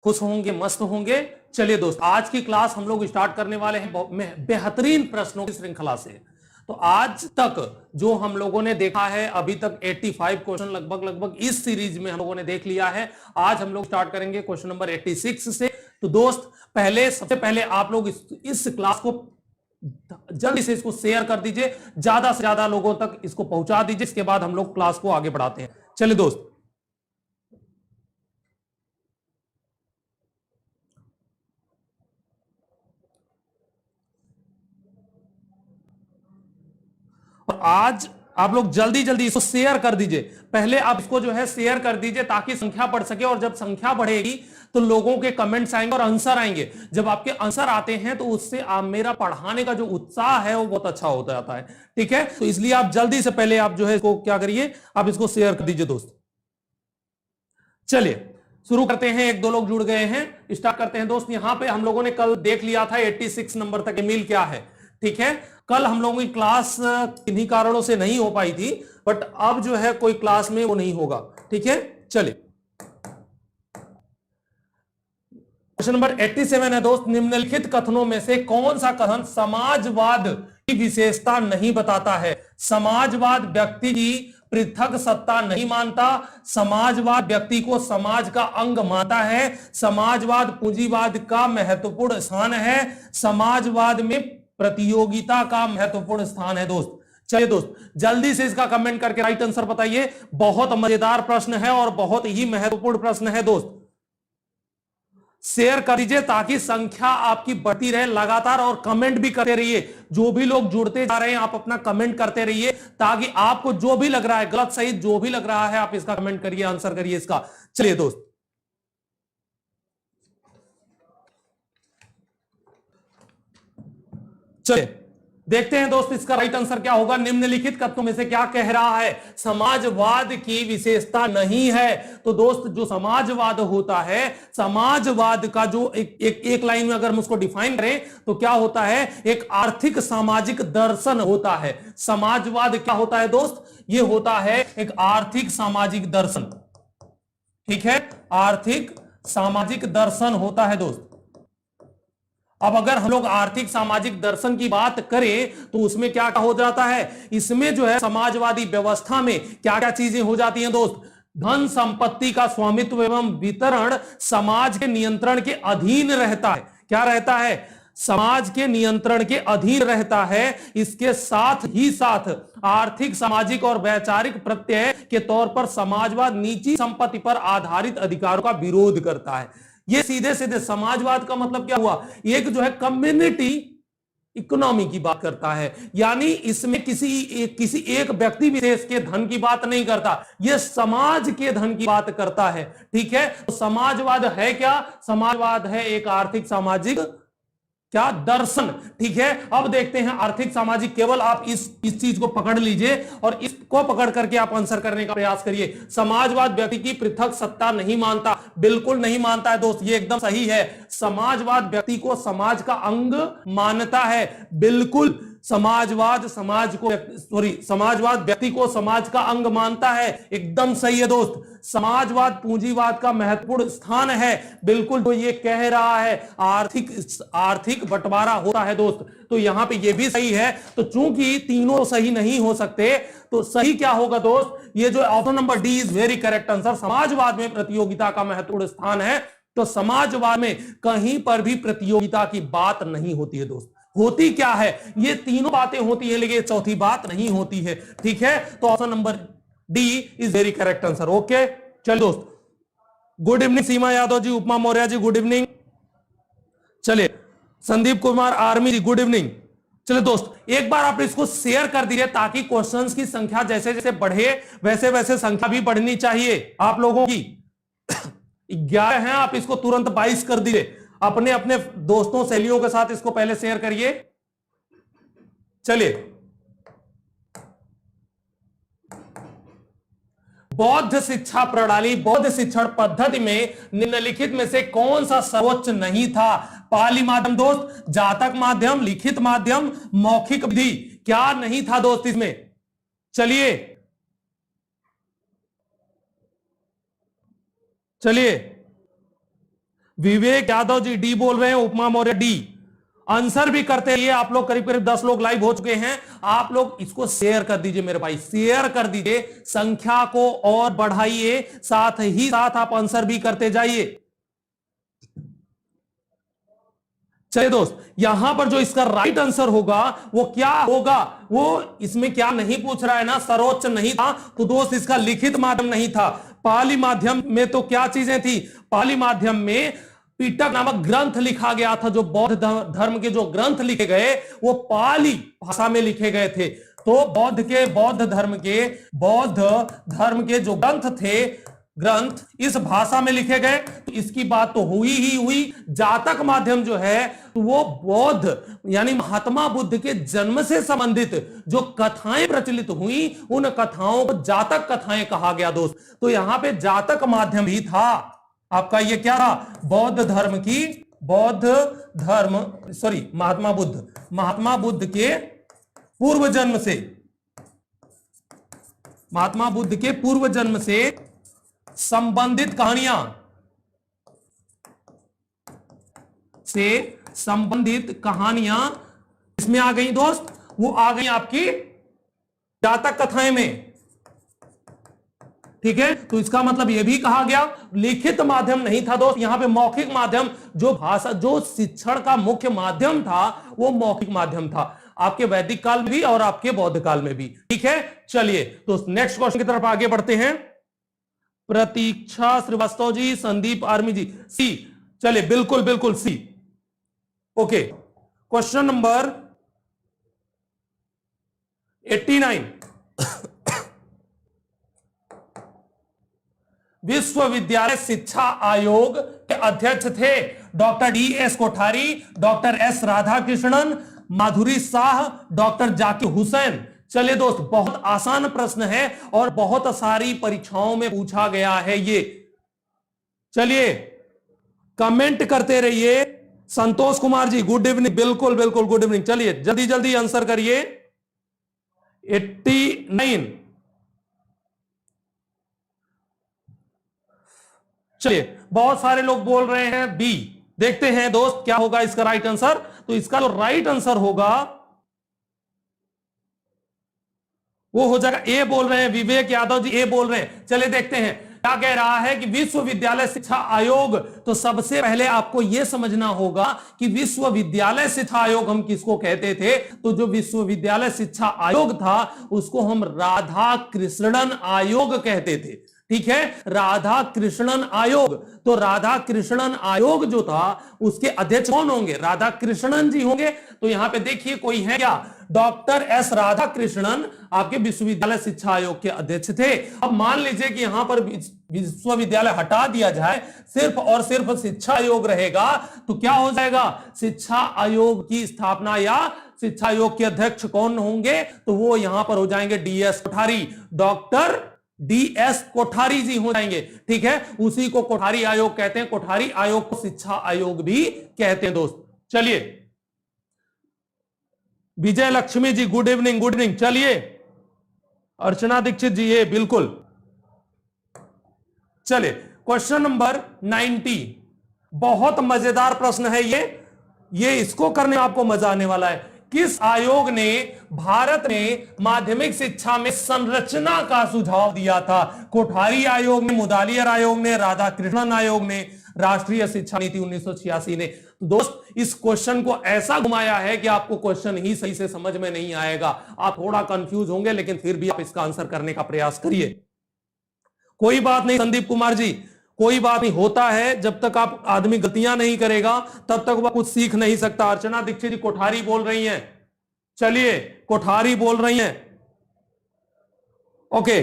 खुश होंगे, मस्त होंगे। चलिए दोस्त, आज की क्लास हम लोग स्टार्ट करने वाले हैं बेहतरीन प्रश्नों की श्रृंखला से। तो आज तक जो हम लोगों ने देखा है, अभी तक 85 क्वेश्चन लगभग इस सीरीज में हम लोगों ने देख लिया है। आज हम लोग स्टार्ट करेंगे क्वेश्चन नंबर 86 से। तो दोस्त, सबसे पहले आप लोग इस क्लास को जल्दी से इसको शेयर कर दीजिए, ज्यादा से ज्यादा लोगों तक इसको पहुंचा दीजिए। इसके बाद हम लोग क्लास को आगे बढ़ाते हैं। चलिए दोस्त, और आज आप लोग जल्दी जल्दी इसको शेयर कर दीजिए। पहले आप इसको जो है शेयर कर दीजिए ताकि संख्या बढ़ सके, और जब संख्या बढ़ेगी तो लोगों के कमेंट्स आएंगे और आंसर आएंगे। जब आपके आंसर आते हैं तो उससे मेरा पढ़ाने का जो उत्साह है वो बहुत अच्छा होता जाता है। ठीक है, तो इसलिए आप जल्दी से पहले आप जो है इसको क्या करिए, आप इसको शेयर कर दीजिए दोस्त। चलिए शुरू करते हैं। एक दो लोग जुड़ गए हैं, स्टार्ट करते हैं दोस्त। यहां पे हम लोगों ने कल देख लिया था 86 नंबर तक ईमेल क्या है। ठीक है, कल हम लोगों की क्लास किन्हीं कारणों से नहीं हो पाई थी, बट अब जो है कोई क्लास में वो नहीं होगा। ठीक है, चलिए क्वेश्चन नंबर 87 है दोस्त। निम्नलिखित कथनों में से कौन सा कथन समाजवाद की विशेषता नहीं बताता है? समाजवाद व्यक्ति की पृथक सत्ता नहीं मानता, समाजवाद व्यक्ति को समाज का अंग मानता है, समाजवाद पूंजीवाद का महत्वपूर्ण स्थान है, समाजवाद में प्रतियोगिता का महत्वपूर्ण स्थान है दोस्त। चलिए दोस्त, जल्दी से इसका कमेंट करके राइट आंसर बताइए। बहुत मजेदार प्रश्न है और बहुत ही महत्वपूर्ण प्रश्न है दोस्त। शेयर कर दीजिए ताकि संख्या आपकी बढ़ती रहे लगातार, और कमेंट भी करते रहिए। जो भी लोग जुड़ते जा रहे हैं आप अपना कमेंट करते रहिए, ताकि आपको जो भी लग रहा है, गलत सही जो भी लग रहा है, आप इसका कमेंट करिए, आंसर करिए इसका। चलिए दोस्त, चलिए देखते हैं दोस्त इसका राइट आंसर क्या होगा। निम्नलिखित कथनों में से क्या कह रहा है? समाजवाद की विशेषता नहीं है। तो दोस्त, जो समाजवाद होता है, समाजवाद का जो एक लाइन में अगर हम उसको डिफाइन करें तो क्या होता है? एक आर्थिक सामाजिक दर्शन होता है। समाजवाद क्या होता है दोस्त? ये होता है एक आर्थिक सामाजिक दर्शन। ठीक है, आर्थिक सामाजिक दर्शन होता है दोस्त। अब अगर हम लोग आर्थिक सामाजिक दर्शन की बात करें तो उसमें क्या हो जाता है? इसमें जो है समाजवादी व्यवस्था में क्या क्या चीजें हो जाती हैं दोस्त? धन संपत्ति का स्वामित्व एवं वितरण समाज के नियंत्रण के अधीन रहता है। क्या रहता है? समाज के नियंत्रण के अधीन रहता है। इसके साथ ही साथ आर्थिक सामाजिक और वैचारिक प्रत्यय के तौर पर समाजवाद निजी संपत्ति पर आधारित अधिकारों का विरोध करता है। ये सीधे सीधे समाजवाद का मतलब क्या हुआ? एक जो है कम्युनिटी इकोनॉमी की बात करता है, यानी इसमें किसी एक व्यक्ति विशेष के धन की बात नहीं करता, यह समाज के धन की बात करता है। ठीक है, तो समाजवाद है क्या? समाजवाद है एक आर्थिक सामाजिक क्या दर्शन। ठीक है, अब देखते हैं आर्थिक सामाजिक। केवल आप इस चीज को पकड़ लीजिए और इसको पकड़ करके आप आंसर करने का प्रयास करिए। समाजवाद व्यक्ति की पृथक सत्ता नहीं मानता, बिल्कुल नहीं मानता है दोस्त, ये एकदम सही है। समाजवाद व्यक्ति को समाज का अंग मानता है, बिल्कुल। समाजवाद व्यक्ति को समाज का अंग मानता है, एकदम सही है दोस्त। समाजवाद पूंजीवाद का महत्वपूर्ण स्थान है, बिल्कुल। तो ये कह रहा है आर्थिक बंटवारा होता है दोस्त, तो यहां पे ये भी सही है। तो चूंकि तीनों सही नहीं हो सकते तो सही क्या होगा दोस्त? ये जो option number D is very correct answer. समाजवाद में प्रतियोगिता का महत्वपूर्ण स्थान है, तो समाजवाद में कहीं पर भी प्रतियोगिता की बात नहीं होती है दोस्त। होती क्या है? ये तीनों बातें होती है लेकिन चौथी बात नहीं होती है। ठीक है, तो option number D is very correct answer. Okay, चलिए दोस्त, गुड इवनिंग सीमा यादव जी, उपमा मौर्य जी, गुड इवनिंग। चलिए संदीप कुमार आर्मी जी, गुड इवनिंग। चलिए दोस्त, एक बार आप इसको शेयर कर दीजिए ताकि क्वेश्चंस की संख्या जैसे जैसे बढ़े वैसे वैसे संख्या भी बढ़नी चाहिए आप लोगों की। 11 हैं, आप इसको तुरंत 22 कर दीजिए। अपने अपने दोस्तों सहेलियों के साथ इसको पहले शेयर करिए। चलिए, बौद्ध शिक्षा प्रणाली, बौद्ध शिक्षण पद्धति में निम्नलिखित में से कौन सा सर्वोच्च नहीं था? पाली माध्यम दोस्त, जातक माध्यम, लिखित माध्यम, मौखिक विधि, क्या नहीं था दोस्त इसमें? चलिए चलिए विवेक यादव जी डी बोल रहे हैं, उपमा मौर्य डी। आंसर भी करते रहिए आप लोग, करीब करीब 10 लोग लाइव हो चुके हैं। आप लोग इसको शेयर कर दीजिए मेरे भाई, शेयर कर दीजिए, संख्या को और बढ़ाइए, साथ ही साथ आप आंसर भी करते जाइए। चलिए दोस्त, यहां पर जो इसका राइट आंसर होगा वो क्या होगा, वो इसमें क्या नहीं पूछ रहा है ना, सर्वोच्च नहीं था तो दोस्त इसका लिखित माध्यम नहीं था। पाली माध्यम में तो क्या चीजें थी, पाली माध्यम में पिटक नामक ग्रंथ लिखा गया था। जो बौद्ध धर्म के जो ग्रंथ लिखे गए वो पाली भाषा में लिखे गए थे। तो बौद्ध धर्म के जो ग्रंथ इस भाषा में लिखे गए, तो इसकी बात तो हुई ही हुई। जातक माध्यम जो है तो वो बौद्ध यानी महात्मा बुद्ध के जन्म से संबंधित जो कथाएं प्रचलित हुई, उन कथाओं को जातक कथाएं कहा गया दोस्त। तो यहां पे जातक माध्यम भी था आपका। ये क्या था, महात्मा बुद्ध के पूर्व जन्म से संबंधित कहानियां इसमें आ गई दोस्त, वो आ गई आपकी जातक कथाएं में। ठीक है, तो इसका मतलब यह भी कहा गया लिखित माध्यम नहीं था दोस्त, यहां पे मौखिक माध्यम, जो शिक्षण का मुख्य माध्यम था वो मौखिक माध्यम था, आपके वैदिक काल में भी और आपके बौद्ध काल में भी। ठीक है, चलिए तो नेक्स्ट क्वेश्चन की तरफ आगे बढ़ते हैं। प्रतीक्षा श्रीवास्तव जी, संदीप आर्मी जी, सी। चलिए बिल्कुल बिल्कुल सी। Okay, question number 89। विश्वविद्यालय शिक्षा आयोग के अध्यक्ष थे doctor DS Kothari, doctor S Radhakrishnan, Madhuri Shah, doctor Zakir Hussain. चलिए दोस्त, बहुत आसान प्रश्न है और बहुत सारी परीक्षाओं में पूछा गया है ये। चलिए कमेंट करते रहिए। संतोष कुमार जी गुड इवनिंग, बिल्कुल बिल्कुल गुड इवनिंग। चलिए जल्दी जल्दी आंसर करिए। 89। चलिए बहुत सारे लोग बोल रहे हैं बी। देखते हैं दोस्त क्या होगा इसका राइट आंसर। तो इसका जो राइट आंसर होगा वो हो जाएगा, ए बोल रहे हैं विवेक यादव जी, ए बोल रहे हैं। चलिए देखते हैं क्या कह रहा है कि विश्वविद्यालय शिक्षा आयोग। तो सबसे पहले आपको यह समझना होगा कि विश्वविद्यालय शिक्षा आयोग हम किसको कहते थे। तो जो विश्वविद्यालय शिक्षा आयोग था उसको हम राधा कृष्णन आयोग कहते थे। ठीक है, राधा कृष्णन आयोग। तो राधा कृष्णन आयोग जो था उसके अध्यक्ष कौन होंगे, राधा कृष्णन जी होंगे। तो यहां पे देखिए कोई है क्या, डॉक्टर S राधाकृष्णन आपके विश्वविद्यालय शिक्षा आयोग के अध्यक्ष थे। अब मान लीजिए कि यहां पर विश्वविद्यालय हटा दिया जाए, सिर्फ और सिर्फ शिक्षा आयोग रहेगा, तो क्या हो जाएगा, शिक्षा आयोग की स्थापना या शिक्षा आयोग के अध्यक्ष कौन होंगे, तो वो यहां पर हो जाएंगे DS Kothari, doctor DS Kothari ji हो जाएंगे। ठीक है, उसी को कोठारी आयोग कहते हैं। कोठारी आयोग को शिक्षा आयोग भी कहते हैं दोस्त। चलिए विजय Lakshmi ji good evening, good evening. चलिए अर्चना दीक्षित जी, ये बिल्कुल। चलिए क्वेश्चन नंबर 90, बहुत मजेदार प्रश्न है ये इसको करने में आपको मजा आने वाला है। किस आयोग ने भारत में माध्यमिक शिक्षा में संरचना का सुझाव दिया था? कोठारी आयोग ने, मुदालियर आयोग ने, राधाकृष्णन आयोग ने, राष्ट्रीय शिक्षा नीति 1986 ने। तो दोस्त इस क्वेश्चन को ऐसा घुमाया है कि आपको क्वेश्चन ही सही से समझ में नहीं आएगा, आप थोड़ा कंफ्यूज होंगे, लेकिन फिर भी आप इसका आंसर करने का प्रयास करिए। कोई बात नहीं संदीप कुमार जी, कोई बात नहीं, होता है। जब तक आप आदमी गलतियां नहीं करेगा तब तक वह कुछ सीख नहीं सकता। अर्चना दीक्षित जी कोठारी बोल रही हैं। चलिए कोठारी बोल रही हैं, ओके।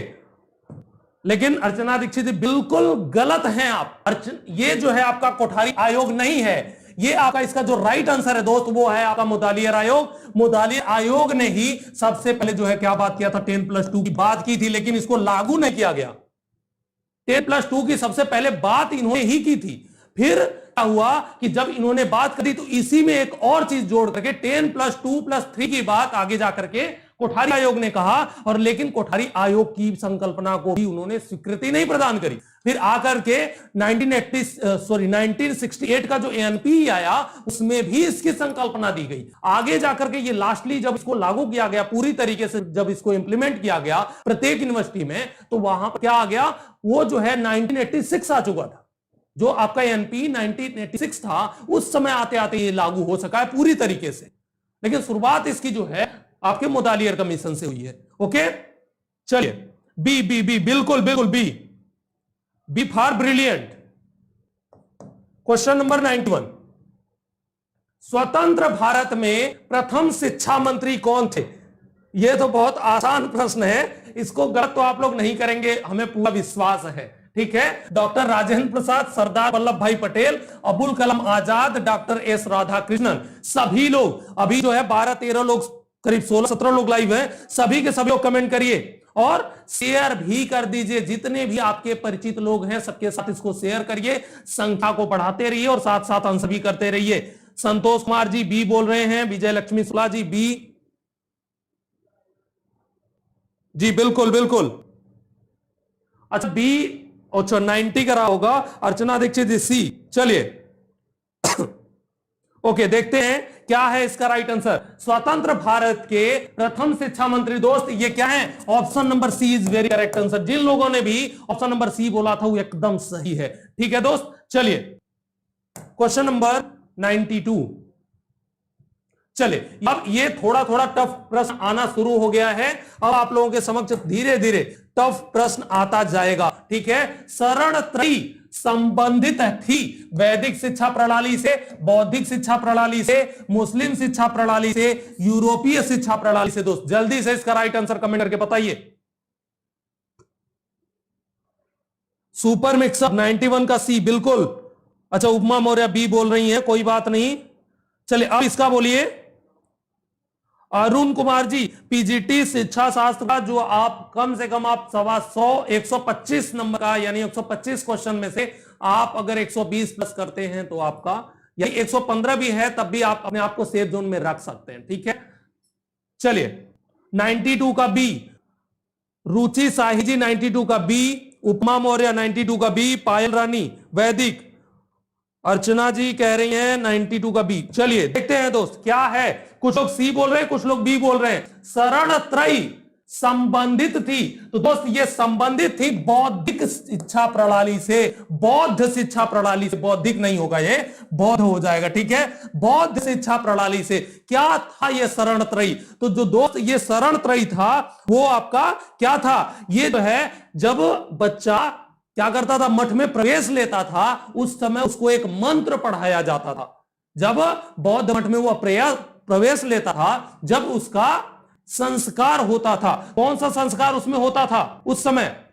लेकिन अर्चना दीक्षित जी बिल्कुल गलत हैं आप। ये जो है आपका कोठारी आयोग नहीं है, ये आपका इसका जो राइट आंसर है दोस्त वो है आपका मुदालियर आयोग। मुदालियर आयोग ने ही सबसे पहले जो है क्या बात किया था, 10+2 की बात की थी, लेकिन इसको लागू नहीं किया गया। 10+2 की सबसे पहले बात इन्होंने ही की थी। फिर क्या हुआ कि जब इन्होंने बात करी तो इसी में एक और चीज जोड़ करके 10+2+3 की बात आगे जाकर के कोठारी आयोग ने कहा, और लेकिन कोठारी आयोग की संकल्पना को भी उन्होंने स्वीकृति नहीं प्रदान करी। फिर आकर के 1968 का जो एनपी आया उसमें भी इसकी संकल्पना दी गई। आगे जाकर के ये लास्टली जब इसको लागू किया गया पूरी तरीके से, जब इसको इंप्लीमेंट किया गया प्रत्येक यूनिवर्सिटी में, तो वहां पर क्या आ गया, वो जो है 1986 आ चुका था। जो आपका एनपी 1986 था उस समय आते आते ये लागू हो सका है पूरी तरीके से, लेकिन शुरुआत इसकी जो है आपके मुदालियर कमीशन से हुई है। ओके, चलिए बी बी बी, बिल्कुल बिल्कुल B, B for brilliant. Question number 91, स्वतंत्र भारत में प्रथम शिक्षा मंत्री कौन थे? यह तो बहुत आसान प्रश्न है, इसको गलत तो आप लोग नहीं करेंगे, हमें पूरा विश्वास है। ठीक है, डॉक्टर राजेंद्र प्रसाद, सरदार वल्लभ भाई पटेल, अबुल कलाम आजाद, डॉक्टर एस राधाकृष्णन, सभी लोग। अभी जो है 12-13 लोग, करीब 16-17 लोग लाइव हैं, सभी के सभी लोग कमेंट करिए और शेयर भी कर दीजिए। जितने भी आपके परिचित लोग हैं सबके साथ इसको शेयर करिए, संख्या को बढ़ाते रहिए और साथ साथ आंसर भी करते रहिए। संतोष कुमार जी बी बोल रहे हैं, विजय लक्ष्मी शुक्ला जी बी, जी बिल्कुल बिल्कुल। अच्छा बी, अच्छा 90 करा होगा। अर्चना दीक्षित जी सी। चलिए ओके, देखते हैं क्या है इसका राइट आंसर। स्वतंत्र भारत के प्रथम शिक्षा मंत्री दोस्त ये क्या है? Option number C is very correct answer. जिन लोगों ने भी ऑप्शन नंबर सी बोला था वो एकदम सही है। ठीक है दोस्त, चलिए क्वेश्चन नंबर 92। चलिए अब ये थोड़ा थोड़ा टफ प्रश्न आना शुरू हो गया है। अब आप लोगों के समक्ष धीरे धीरे टफ प्रश्न आता जाएगा। ठीक है, शरण त्रयी संबंधित थी वैदिक शिक्षा प्रणाली से, बौद्धिक शिक्षा प्रणाली से, मुस्लिम शिक्षा प्रणाली से, यूरोपीय शिक्षा प्रणाली से। दोस्त जल्दी से इसका राइट आंसर कमेंट करके बताइए। सुपर मिक्सअप 91 का सी बिल्कुल। अच्छा उपमा मौर्य बी बोल रही है, कोई बात नहीं। चलिए अब इसका बोलिए। अरुण कुमार जी पीजीटी शिक्षा शास्त्र का जो आप कम से कम आप 125 नंबर का, यानी 125 क्वेश्चन में से आप अगर 120 प्लस करते हैं तो आपका, या 115 भी है तब भी आप अपने आप को सेफ जोन में रख सकते हैं। ठीक है, चलिए 92 का बी, रुचि साही जी 92 का बी, उपमा मौर्य 92 का बी, पायल रानी वैदिक, अर्चना जी कह रही हैं 92 का बी। चलिए देखते हैं दोस्त क्या है। कुछ लोग सी बोल रहे हैं, कुछ लोग बी बोल रहे हैं। शरण त्रयी संबंधित थी, तो दोस्त ये संबंधित थी बौद्धिक शिक्षा प्रणाली से, बौद्ध शिक्षा प्रणाली से। बौद्धिक नहीं होगा, ये बौद्ध हो जाएगा। ठीक है, बौद्ध शिक्षा प्रणाली से। क्या था ये शरण त्रयी? तो जो दोस्त ये शरण त्रयी था वो आपका क्या था? ये जो है जब बच्चा क्या करता था, मठ में प्रवेश लेता था, उस समय उसको एक मंत्र पढ़ाया जाता था। जब बौद्ध मठ में वो प्रवेश लेता था, जब उसका संस्कार होता था, कौन सा संस्कार उसमें होता था उस समय?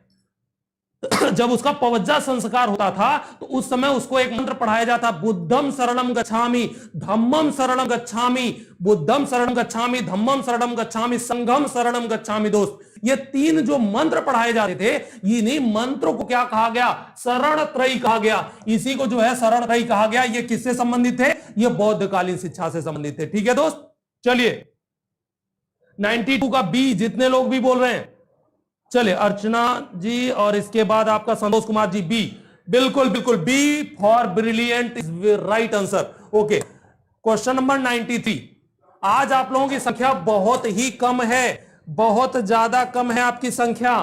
जब उसका पवज्जा संस्कार होता था तो उस समय उसको एक मंत्र पढ़ाया जाता, बुद्धम शरणम गच्छामि, धम्मम शरणम गच्छामि, बुद्धम शरणम गच्छामि, धम्मम शरणम गच्छामि, संघम शरणम गच्छामि। दोस्त ये 3 जो मंत्र पढ़ाए जाते थे, इन्हीं मंत्रों को क्या कहा गया? शरण त्रयी कहा गया। इसी को जो है शरण त्रयी कहा गया। ये किससे संबंधित थे? ये बौद्धकालीन शिक्षा से संबंधित थे। ठीक है दोस्त, चलिए 92 का बी, जितने लोग भी बोल रहे हैं। चलिए अर्चना जी और इसके बाद आपका संतोष कुमार जी बी, बिल्कुल बिल्कुल B for brilliant is right answer. Okay, question number 93। आज आप लोगों की संख्या बहुत ही कम है, बहुत ज्यादा कम है आपकी संख्या।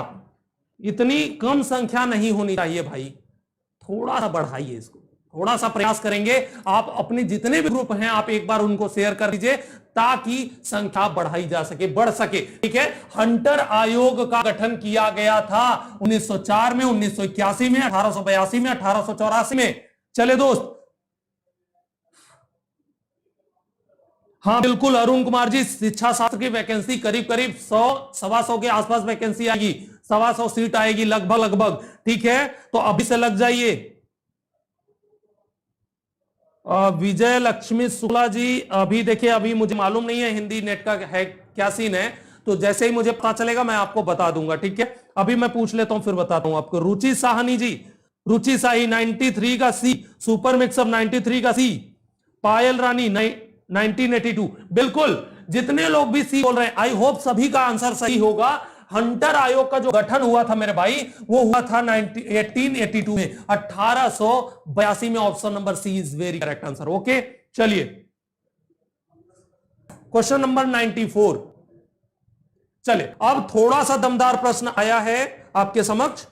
इतनी कम संख्या नहीं होनी चाहिए भाई, थोड़ा सा बढ़ाइए इसको, थोड़ा सा प्रयास करेंगे। आप अपने जितने भी ग्रुप हैं आप एक बार उनको शेयर कर दीजिए ताकि संख्या बढ़ाई जा सके, बढ़ सके। ठीक है, हंटर आयोग का गठन किया गया था 1904 में, 1981 में, 1882 में, 1884 में। चले दोस्त, हाँ बिल्कुल अरुण कुमार जी, शिक्षा शास्त्र की वैकेंसी करीब करीब 100-125 के आसपास वैकेंसी आएगी, 125 सीट आएगी लगभग। ठीक है, तो अभी से लग जाइए। विजय लक्ष्मी शुक्ला जी, अभी देखिए, अभी मुझे मालूम नहीं है हिंदी नेट का है क्या सीन है, तो जैसे ही मुझे पता चलेगा मैं आपको बता दूंगा। ठीक है, अभी मैं पूछ लेता हूं फिर बताता हूं आपको। रुचि साहनी जी, रुचि साही 93 का सी, सुपर मिक्सअप 93 का सी, पायल रानी 1982 बिल्कुल जितने लोग भी सी बोल रहे हैं, आई होप सभी का आंसर सही होगा। हंटर आयोग का जो गठन हुआ था मेरे भाई, वो हुआ था 1882 में, 1882 में। Option number C is very correct answer. Okay, चलिए क्वेश्चन नंबर 94। चलिए अब थोड़ा सा दमदार प्रश्न आया है आपके समक्ष।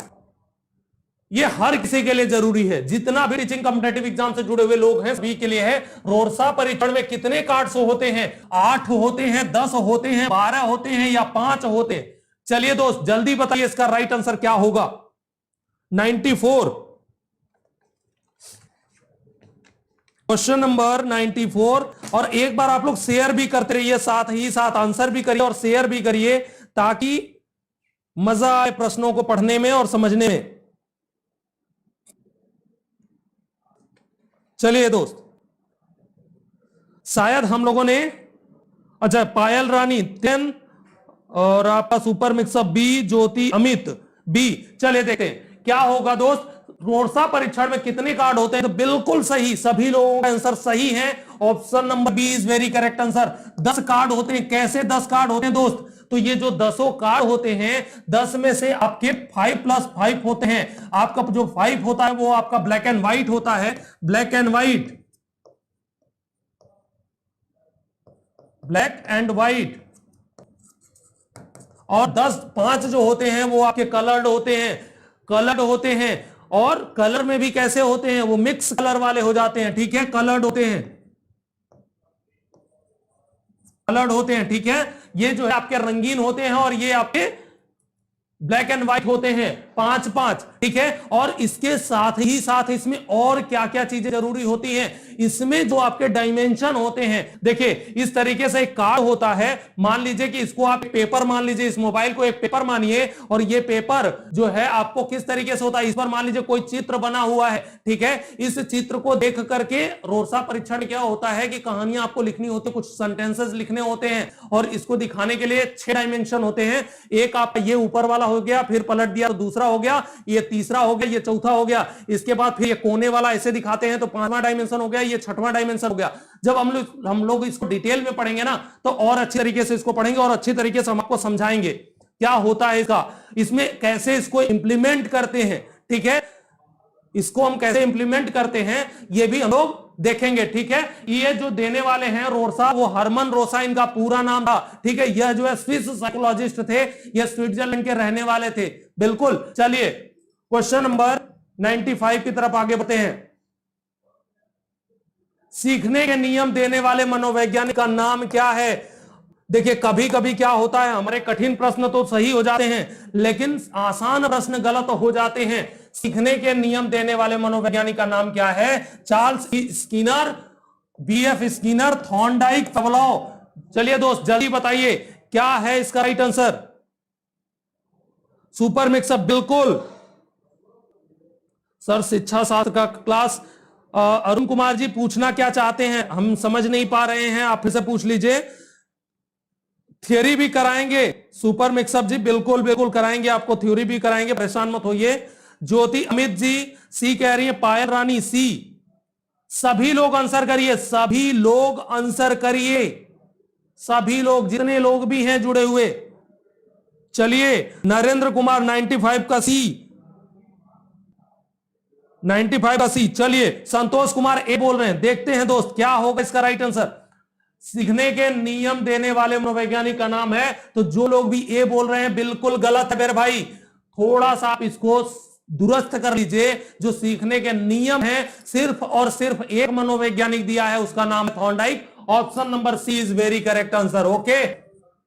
ये हर किसी के लिए जरूरी है, जितना भी टीचिंग कॉम्पिटिटिव एग्जाम से जुड़े हुए लोग हैं सभी के लिए है। रोरसा परीक्षण में कितने कार्ड्स होते हैं? 8 होते हैं, 10 होते हैं, 12 होते हैं या 5 होते हैं? चलिए दोस्त जल्दी बताइए इसका राइट आंसर क्या होगा। 94, क्वेश्चन नंबर 94। और एक बार आप लोग शेयर भी करते रहिए, साथ ही साथ आंसर भी करिए और शेयर भी करिए, ताकि मजा आए प्रश्नों को पढ़ने में और समझने में। चलिए दोस्त, शायद हम लोगों ने, अच्छा पायल रानी 10 और आपका सुपर मिक्सअप बी, ज्योति अमित बी। चलिए देखते हैं क्या होगा दोस्त। रोरसा परीक्षण में कितने कार्ड होते हैं? तो बिल्कुल सही, सभी लोगों का आंसर सही है। Option number B is very correct answer. 10 card होते हैं। कैसे 10 कार्ड होते हैं दोस्त? तो ये जो 10 कार्ड होते हैं, 10 में से आपके 5+5 होते हैं। आपका जो 5 होता है वो आपका ब्लैक एंड व्हाइट होता है, black and white, black and white. और 5 जो होते हैं वो आपके कलर्ड होते हैं, कलर्ड होते हैं। और कलर में भी कैसे होते हैं? वो मिक्स कलर वाले हो जाते हैं, ठीक है, कलर्ड होते हैं, कलर्ड होते हैं, ठीक है। ये जो है आपके रंगीन होते हैं और ये आपके ब्लैक एंड व्हाइट होते हैं, 5-5, ठीक है। और इसके साथ ही साथ इसमें और क्या क्या चीजें जरूरी होती हैं? इसमें जो आपके डायमेंशन होते हैं, देखिए इस तरीके से एक कार्ड होता है। मान लीजिए कि इसको आप पेपर मान लीजिए, इस मोबाइल को एक पेपर मानिए, और ये पेपर जो है आपको किस तरीके से होता है, इस पर मान लीजिए कोई चित्र बना हुआ है, ठीक है। इस चित्र को देख करके रोरसा परीक्षण क्या होता है कि कहानियां आपको लिखनी होती है, कुछ सेंटेंसेस लिखने होते हैं, और इसको दिखाने के लिए 6 डायमेंशन होते हैं। एक आप ये ऊपर वाला हो गया, फिर पलट दिया तो दूसरा हो गया, ये तीसरा हो गया, ये चौथा हो गया, इसके बाद फिर ये कोने वाला ऐसे दिखाते हैं तो 5वां डायमेंशन हो गया, ये 6वां डायमेंशन हो गया। जब हम लोग इसको डिटेल में पढ़ेंगे ना, तो और अच्छी तरीके से इसको पढ़ेंगे और अच्छी तरीके से हम आपको समझाएंगे क्या होता है इसका, इसमें कैसे इसको इंप्लीमेंट करते हैं, ठीक है। इसको हम कैसे इंप्लीमेंट करते हैं ये भी हम लोग देखेंगे, ठीक है। ये जो देने वाले हैं रोरसा, वो हरमन रोसा इनका पूरा नाम था, ठीक है। यह जो है स्विस साइकोलॉजिस्ट थे, यह स्विट्जरलैंड के रहने वाले थे, बिल्कुल। चलिए क्वेश्चन नंबर 95 की तरफ आगे बढ़ते हैं। सीखने के नियम देने वाले मनोवैज्ञानिक का नाम क्या है? देखिए कभी कभी क्या होता है, हमारे कठिन प्रश्न तो सही हो जाते हैं, लेकिन आसान प्रश्न गलत हो जाते हैं। सीखने के नियम देने वाले मनोवैज्ञानिक का नाम क्या है? Charles Skinner, BF Skinner, Thorndike, Pavlov. चलिए दोस्त जल्दी बताइए क्या है इसका राइट आंसर। सुपर मिक्सअप, बिल्कुल सर। शिक्षा शास्त्र का क्लास अरुण कुमार जी पूछना क्या चाहते हैं, हम समझ नहीं पा रहे हैं, आप फिर से पूछ लीजिए। थ्योरी भी कराएंगे सुपर मिक्सअप जी, बिल्कुल बिल्कुल कराएंगे, आपको थ्योरी भी कराएंगे, परेशान मत होइए। ज्योति अमित जी सी कह रही है, पायल रानी सी। सभी लोग आंसर करिए, सभी लोग आंसर करिए, सभी लोग, जितने लोग भी हैं जुड़े हुए। चलिए नरेंद्र कुमार 95 का सी, 95 का सी। चलिए संतोष कुमार ए बोल रहे हैं, देखते हैं दोस्त क्या होगा इसका राइट आंसर। सीखने के नियम देने वाले मनोवैज्ञानिक का नाम है, तो जो लोग भी ए बोल रहे हैं बिल्कुल गलत है मेरे भाई। थोड़ा सा आप इसको दुरुस्त कर लीजिए। जो सीखने के नियम है सिर्फ और सिर्फ एक मनोवैज्ञानिक दिया है, उसका नाम है Thorndike. Option number C is very correct answer. Okay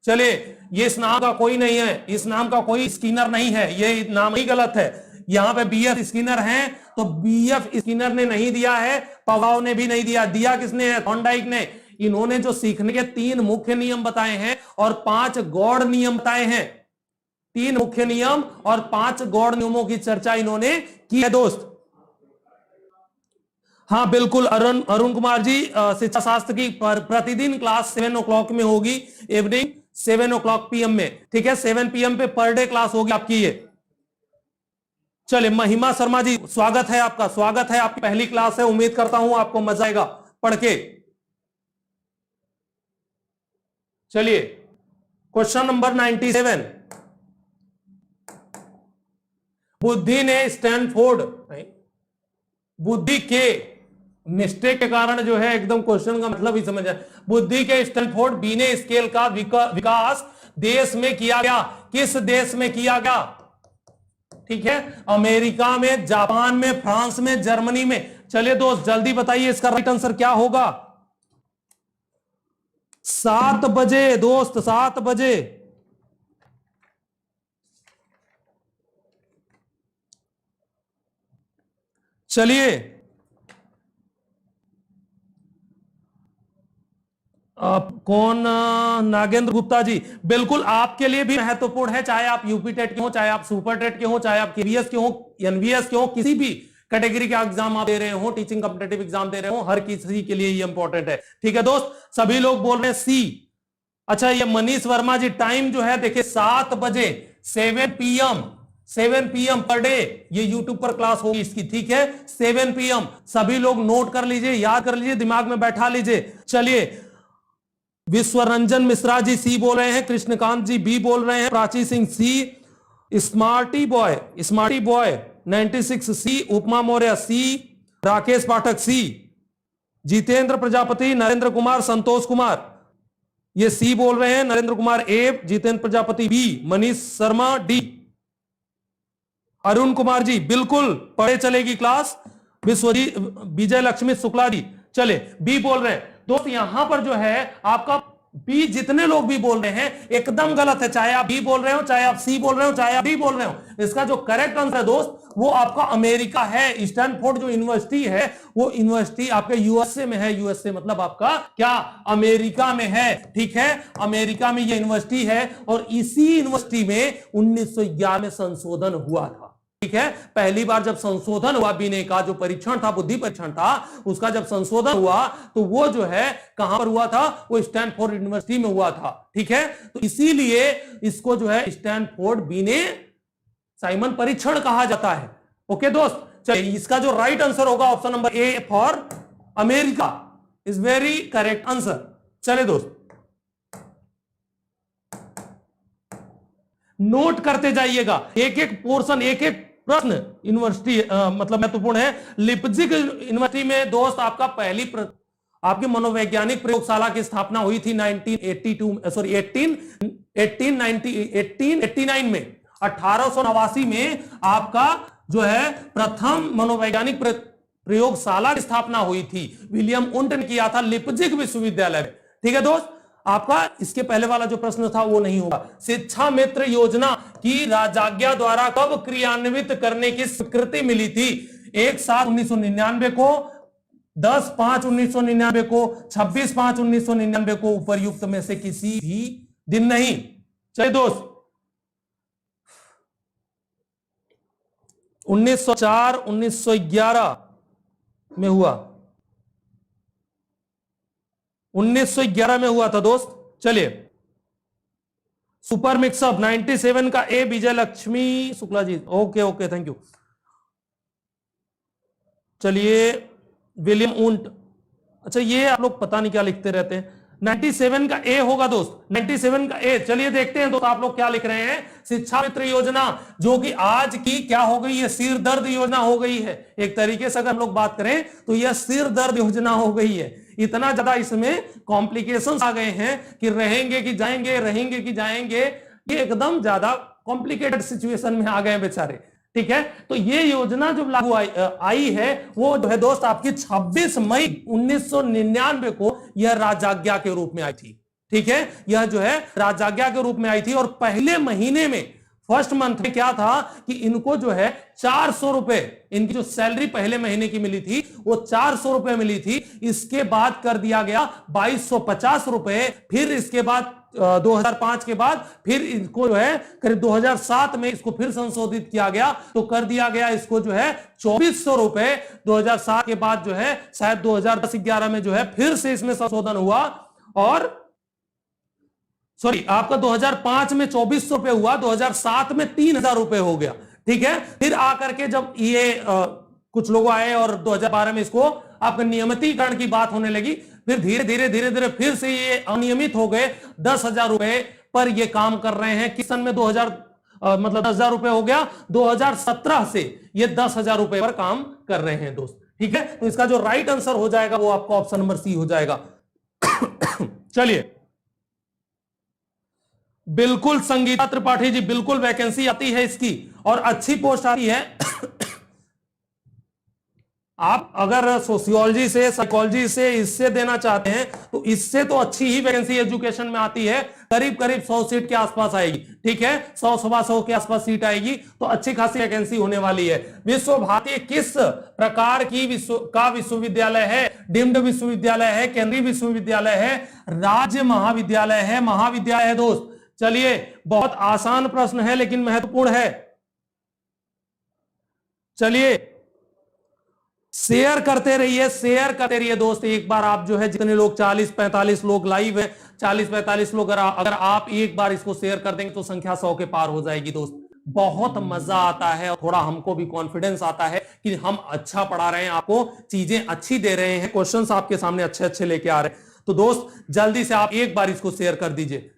चलिए, ये इस नाम का कोई नहीं है, इस नाम का कोई स्किनर नहीं है, ये नाम ही गलत है। यहां पे बीएफ स्किनर हैं, तो बीएफ स्किनर ने नहीं दिया है, पवाव ने भी नहीं दिया, दिया किसने है? थॉर्नडाइक ने। इन्होंने जो सीखने के 3 मुख्य नियम बताए हैं और 5 गौड़ नियम बताए हैं, 3 मुख्य नियम और 5 गौड़ नियमों की चर्चा इन्होंने की है दोस्त। हाँ बिल्कुल अरुण कुमार जी, शिक्षा शास्त्र की प्रतिदिन क्लास 7 o'clock में होगी, इवनिंग 7 o'clock PM में, ठीक है। 7 PM पे पर डे क्लास होगी आपकी ये। चलिए महिमा शर्मा जी स्वागत है आपका, स्वागत है, आपकी पहली क्लास है, उम्मीद करता हूं आपको मजा आएगा पढ़ के। चलिए क्वेश्चन नंबर 97, बुद्धि ने स्टैनफोर्ड, बुद्धि के मिस्टेक के कारण जो है एकदम क्वेश्चन का मतलब ही समझ आए, बुद्धि के स्टैनफोर्ड बीने स्केल का विकास देश में किया गया, किस देश में किया गया? ठीक है, अमेरिका में, जापान में, फ्रांस में, जर्मनी में। चलिए दोस्त जल्दी बताइए इसका राइट आंसर क्या होगा? 7 बजे दोस्त, 7 बजे। चलिए कौन? नागेंद्र गुप्ता जी, बिल्कुल आपके लिए भी महत्वपूर्ण है, चाहे आप यूपी टेट के हो, चाहे आप सुपर टेट के हो, चाहे आप केवीएस के हो, एनवीएस के हो, किसी भी कैटेगरी का एग्जाम आप दे रहे हो, टीचिंग कॉम्पिटिटिव एग्जाम दे रहे हो, हर किसी के लिए ये इंपॉर्टेंट है। ठीक है दोस्त, सभी लोग बोल रहे हैं सी। अच्छा ये मनीष वर्मा जी, टाइम जो है देखिए 7 बजे, 7 PM पर डे ये यूट्यूब पर क्लास होगी इसकी। ठीक है, 7 PM, सभी लोग नोट कर लीजिए, याद कर लीजिए, दिमाग में बैठा लीजिए। चलिए विश्वरंजन मिश्रा जी सी बोल रहे हैं, कृष्णकांत जी बी बोल रहे हैं, प्राची सिंह सी, स्मार्टी बॉय 96 सी, उपमा मौर्य सी, राकेश पाठक सी, जितेंद्र प्रजापति, नरेंद्र कुमार, संतोष कुमार ये सी बोल रहे हैं, नरेंद्र कुमार ए, जितेंद्र प्रजापति बी, मनीष शर्मा डी, अरुण कुमार जी बिल्कुल पढ़े चलेगी क्लास, विजय लक्ष्मी शुक्ला जी चले बी बोल रहे हैं। दोस्त यहां पर जो है आपका बी, जितने लोग भी बोल रहे हैं एकदम गलत है, चाहे आप बी बोल रहे हो, चाहे आप सी बोल रहे हो, चाहे आप डी बोल रहे हो। इसका जो करेक्ट आंसर है दोस्त वो आपका अमेरिका है। स्टैनफोर्ड जो यूनिवर्सिटी है वो यूनिवर्सिटी आपके यूएसए में है। यूएसए मतलब आपका क्या? अमेरिका में है। ठीक है, अमेरिका में ये यूनिवर्सिटी है और इसी यूनिवर्सिटी में 1911 में संशोधन हुआ था। ठीक है, पहली बार जब संशोधन हुआ बीने का जो परीक्षण था, बुद्धि परीक्षण था, उसका जब संशोधन हुआ तो वो जो है कहां पर हुआ था? वो स्टैनफोर्ड यूनिवर्सिटी में हुआ था। ठीक है, तो इसीलिए इसको जो है स्टैनफोर्ड बीने साइमन परीक्षण कहा जाता है। ओके दोस्त, चलिए इसका जो राइट आंसर होगा option number A for America is very correct answer. चलिए दोस्त नोट करते जाइएगा, एक एक पोर्शन, एक एक प्रश्न यूनिवर्सिटी मतलब महत्वपूर्ण है। लिप्जिग यूनिवर्सिटी में दोस्त आपका पहली आपकी मनोवैज्ञानिक प्रयोगशाला की स्थापना हुई थी 1889 में। 1889 में आपका जो है प्रथम मनोवैज्ञानिक प्रयोगशाला की स्थापना हुई थी, विलियम उंट ने किया था लिप्जिग विश्वविद्यालय में। ठीक है दोस्त, आपका इसके पहले वाला जो प्रश्न था वो नहीं होगा। शिक्षा मित्र योजना की राजाज्ञा द्वारा कब क्रियान्वित करने की स्वीकृति मिली थी? 1/7/1999 को, 10/5/1999 को, 26/5/1999 को, उपरयुक्त में से किसी भी दिन नहीं। चलिए दोस्त 1904 1911 में हुआ, 1911 में हुआ था दोस्त। चलिए सुपर मिक्सअप 97 का ए, विजय Lakshmi Shukla ji okay okay thank you. चलिए विलियम उंट, अच्छा ये आप लोग पता नहीं क्या लिखते रहते हैं। 97 का ए होगा दोस्त, 97 का ए। चलिए देखते हैं दोस्त आप लोग क्या लिख रहे हैं। शिक्षा मित्र योजना जो कि आज की क्या हो गई है? सिर दर्द योजना हो गई है। एक तरीके से अगर हम लोग बात करें तो यह सिर दर्द योजना हो गई है। इतना ज्यादा इसमें कॉम्प्लिकेशंस आ गए हैं कि रहेंगे कि जाएंगे, रहेंगे कि जाएंगे, ये एकदम ज्यादा कॉम्प्लिकेटेड सिचुएशन में आ गए बेचारे। ठीक है, तो ये योजना जो लागू आई है वो जो है दोस्त आपकी 26 मई 1999 को यह राजाज्ञा के रूप में आई थी। ठीक है, यह जो है राजाज्ञा के रूप में आई थी और पहले महीने में फर्स्ट मंथ में क्या था कि इनको जो है 400 रुपए, इनकी जो सैलरी पहले महीने की मिली थी वो 400 रुपए मिली थी। इसके बाद कर दिया गया 2250 रुपए। फिर इसके बाद 2005 के बाद फिर इसको जो है करीब 2007 में इसको फिर संशोधित किया गया तो कर दिया गया इसको जो है 2400 रुपए। 2007 के बाद जो है शायद 2010-11 में जो है फिर से इसमें संशोधन हुआ और सॉरी आपका 2005 में 2400 रुपए हुआ, 2007 में 3000 रुपए हो गया। ठीक है, फिर आकर के जब ये कुछ लोग आए और 2012 में इसको आपका नियमितीकरण की बात होने लगी फिर धीरे धीरे धीरे धीरे फिर से ये अनियमित हो गए, 10,000 रुपए पर ये काम कर रहे हैं। किस सन में 2000 मतलब 10,000 रुपए हो गया, 2017 से ये 10,000 रुपए पर काम कर रहे हैं दोस्त। ठीक है, तो इसका जो राइट आंसर हो जाएगा वो आपका ऑप्शन नंबर सी हो जाएगा। चलिए, बिल्कुल संगीता त्रिपाठी जी, बिल्कुल वैकेंसी आती है इसकी और अच्छी पोस्ट आती है। आप अगर सोशियोलॉजी से, साइकोलॉजी से, इससे देना चाहते हैं तो इससे तो अच्छी ही वैकेंसी एजुकेशन में आती है, करीब करीब 100 सीट के आसपास आएगी। ठीक है, 100 सवा 100 के आसपास सीट आएगी, तो अच्छी खासी वैकेंसी होने वाली है। विश्व भारती किस प्रकार की विश्वविद्यालय है? डीम्ड विश्वविद्यालय है, केंद्रीय विश्वविद्यालय है, राज्य महाविद्यालय है, महाविद्यालय है दोस्त। चलिए, बहुत आसान प्रश्न है लेकिन महत्वपूर्ण है। चलिए, शेयर करते रहिए, शेयर करते रहिए दोस्त। एक बार आप जो है, जितने लोग 40-45 लोग लाइव हैं, 40-45 लोग अगर आप एक बार इसको शेयर कर देंगे तो संख्या 100 के पार हो जाएगी दोस्त। बहुत मजा आता है और थोड़ा हमको भी कॉन्फिडेंस आता है कि हम अच्छा पढ़ा रहे हैं, आपको चीजें अच्छी दे रहे हैं, क्वेश्चंस आपके सामने अच्छे अच्छे लेके आ रहे हैं। तो दोस्त जल्दी से आप एक बार इसको शेयर कर दीजिए।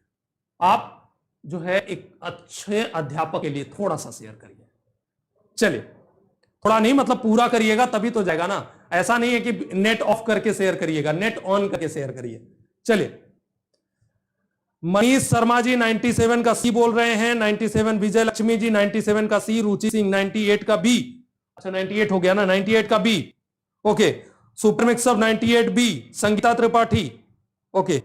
आप जो है एक अच्छे अध्यापक के लिए थोड़ा सा शेयर करिए। चलिए, थोड़ा नहीं मतलब पूरा करिएगा तभी तो जाएगा ना। ऐसा नहीं है कि नेट ऑफ करके शेयर करिएगा, नेट ऑन करके शेयर करिए। चलिए, मनीष शर्मा जी 97 का सी बोल रहे हैं, 97। विजय लक्ष्मी जी 97 का सी, रुचि सिंह 98 का बी। अच्छा 98 हो गया ना, 98 का B. Okay, super mix up 98 B, Sangeeta Tripathi. Okay,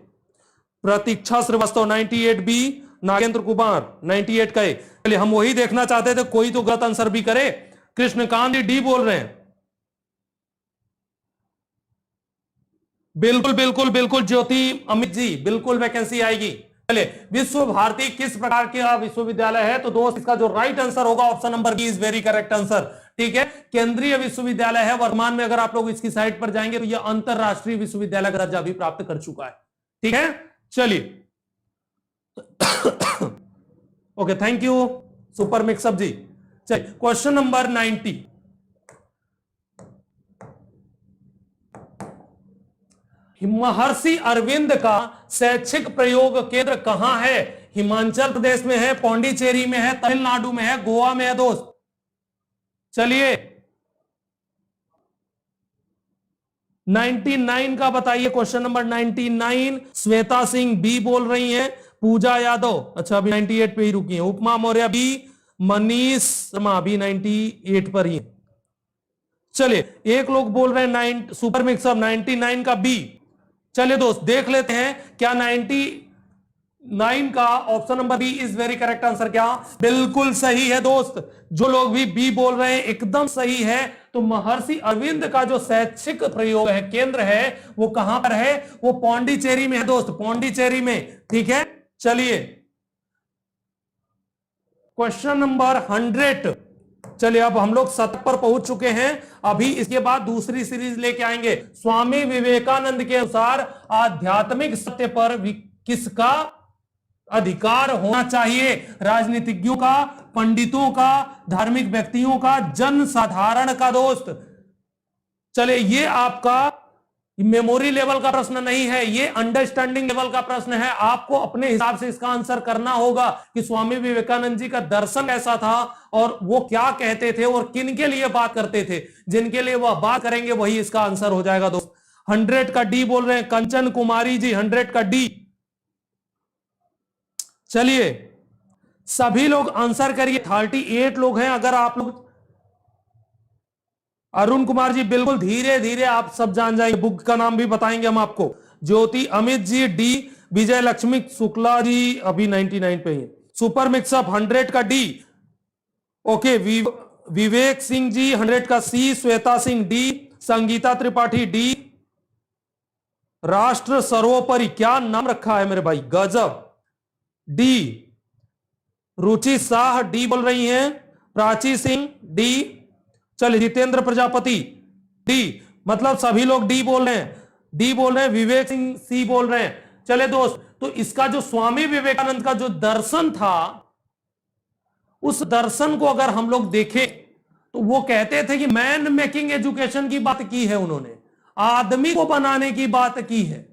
Pratiksha Srivastava 98 B, Nagendra Kumar 98 का ए। चलिए, हम वही देखना चाहते थे, कोई तो गलत आंसर भी करे। कृष्णकांत जी डी बोल रहे हैं। बिल्कुल बिल्कुल बिल्कुल ज्योति अमित जी, बिल्कुल वैकेंसी आएगी। चलिए, विश्व भारती किस प्रकार का विश्वविद्यालय है? तो दोस्त इसका जो राइट आंसर होगा option number B is very correct answer. ठीक है, केंद्रीय विश्वविद्यालय है। वर्तमान में अगर आप लोग इसकी साइट पर जाएंगे तो यह अंतरराष्ट्रीय विश्वविद्यालय का दर्जा भी प्राप्त कर चुका है। ठीक है, चलिए। Okay, thank you super mix up ji. चलिए, क्वेश्चन नंबर 90। महर्षि अरविंद का शैक्षिक प्रयोग केंद्र कहां है? हिमाचल प्रदेश में है, पौंडीचेरी में है, तमिलनाडु में है, गोवा में है दोस्त। चलिए, 99 का बताइए, question number 99। Shweta Singh B बोल रही हैं, पूजा यादव अच्छा अभी 98 पे ही रुकी है, उपमा मौर्य बी, मनीष शर्मा अभी 98 पर ही। चलिए, एक लोग बोल रहे हैं सुपर मिक्सअप 99 का बी। चलिए दोस्त, देख लेते हैं क्या 99 का option number B is very correct answer. क्या बिल्कुल सही है दोस्त, जो लोग भी बी बोल रहे हैं एकदम सही है। तो महर्षि अरविंद का जो शैक्षिक प्रयोग है केंद्र है वो कहां पर है? वो पौंडीचेरी में है दोस्त, पौंडीचेरी में। ठीक है, चलिए क्वेश्चन नंबर 100। चलिए, अब हम लोग 7 पर पहुंच चुके हैं। अभी इसके बाद दूसरी सीरीज लेके आएंगे। स्वामी विवेकानंद के अनुसार आध्यात्मिक सत्य पर किसका अधिकार होना चाहिए? राजनीतिज्ञों का, पंडितों का, धार्मिक व्यक्तियों का, जन साधारण का दोस्त। चले, ये आपका मेमोरी लेवल का प्रश्न नहीं है, ये अंडरस्टैंडिंग लेवल का प्रश्न है। आपको अपने हिसाब से इसका आंसर करना होगा कि स्वामी विवेकानंद जी का दर्शन कैसा था और वो क्या कहते थे और किन के लिए बात करते थे। जिनके लिए वह बात करेंगे वही इसका आंसर हो जाएगा दोस्त। 100 का डी बोल रहे हैं कंचन कुमारी जी, 100 का डी। चलिए, सभी लोग आंसर करिए। 38 लोग हैं। अगर आप लोग, अरुण कुमार जी बिल्कुल धीरे धीरे आप सब जान जाएंगे, बुक का नाम भी बताएंगे हम आपको। ज्योति अमित जी डी, विजय लक्ष्मी शुक्ला जी अभी 99 पे ही। सुपर मिक्सअप 100 का डी। ओके, विवेक सिंह जी 100 का सी, श्वेता सिंह डी, संगीता त्रिपाठी डी। राष्ट्र सर्वोपरि, क्या नाम रखा है मेरे भाई, गजब, डी। रुचि शाह डी बोल रही हैं, प्राची सिंह डी। चलिए, जितेंद्र प्रजापति डी, मतलब सभी लोग डी बोल रहे हैं, डी बोल रहे हैं। विवेक सिंह सी बोल रहे हैं। चले दोस्त, तो इसका जो स्वामी विवेकानंद का जो दर्शन था, उस दर्शन को अगर हम लोग देखें तो वो कहते थे कि मैन मेकिंग एजुकेशन की बात की है उन्होंने। आदमी को बनाने की बात की है।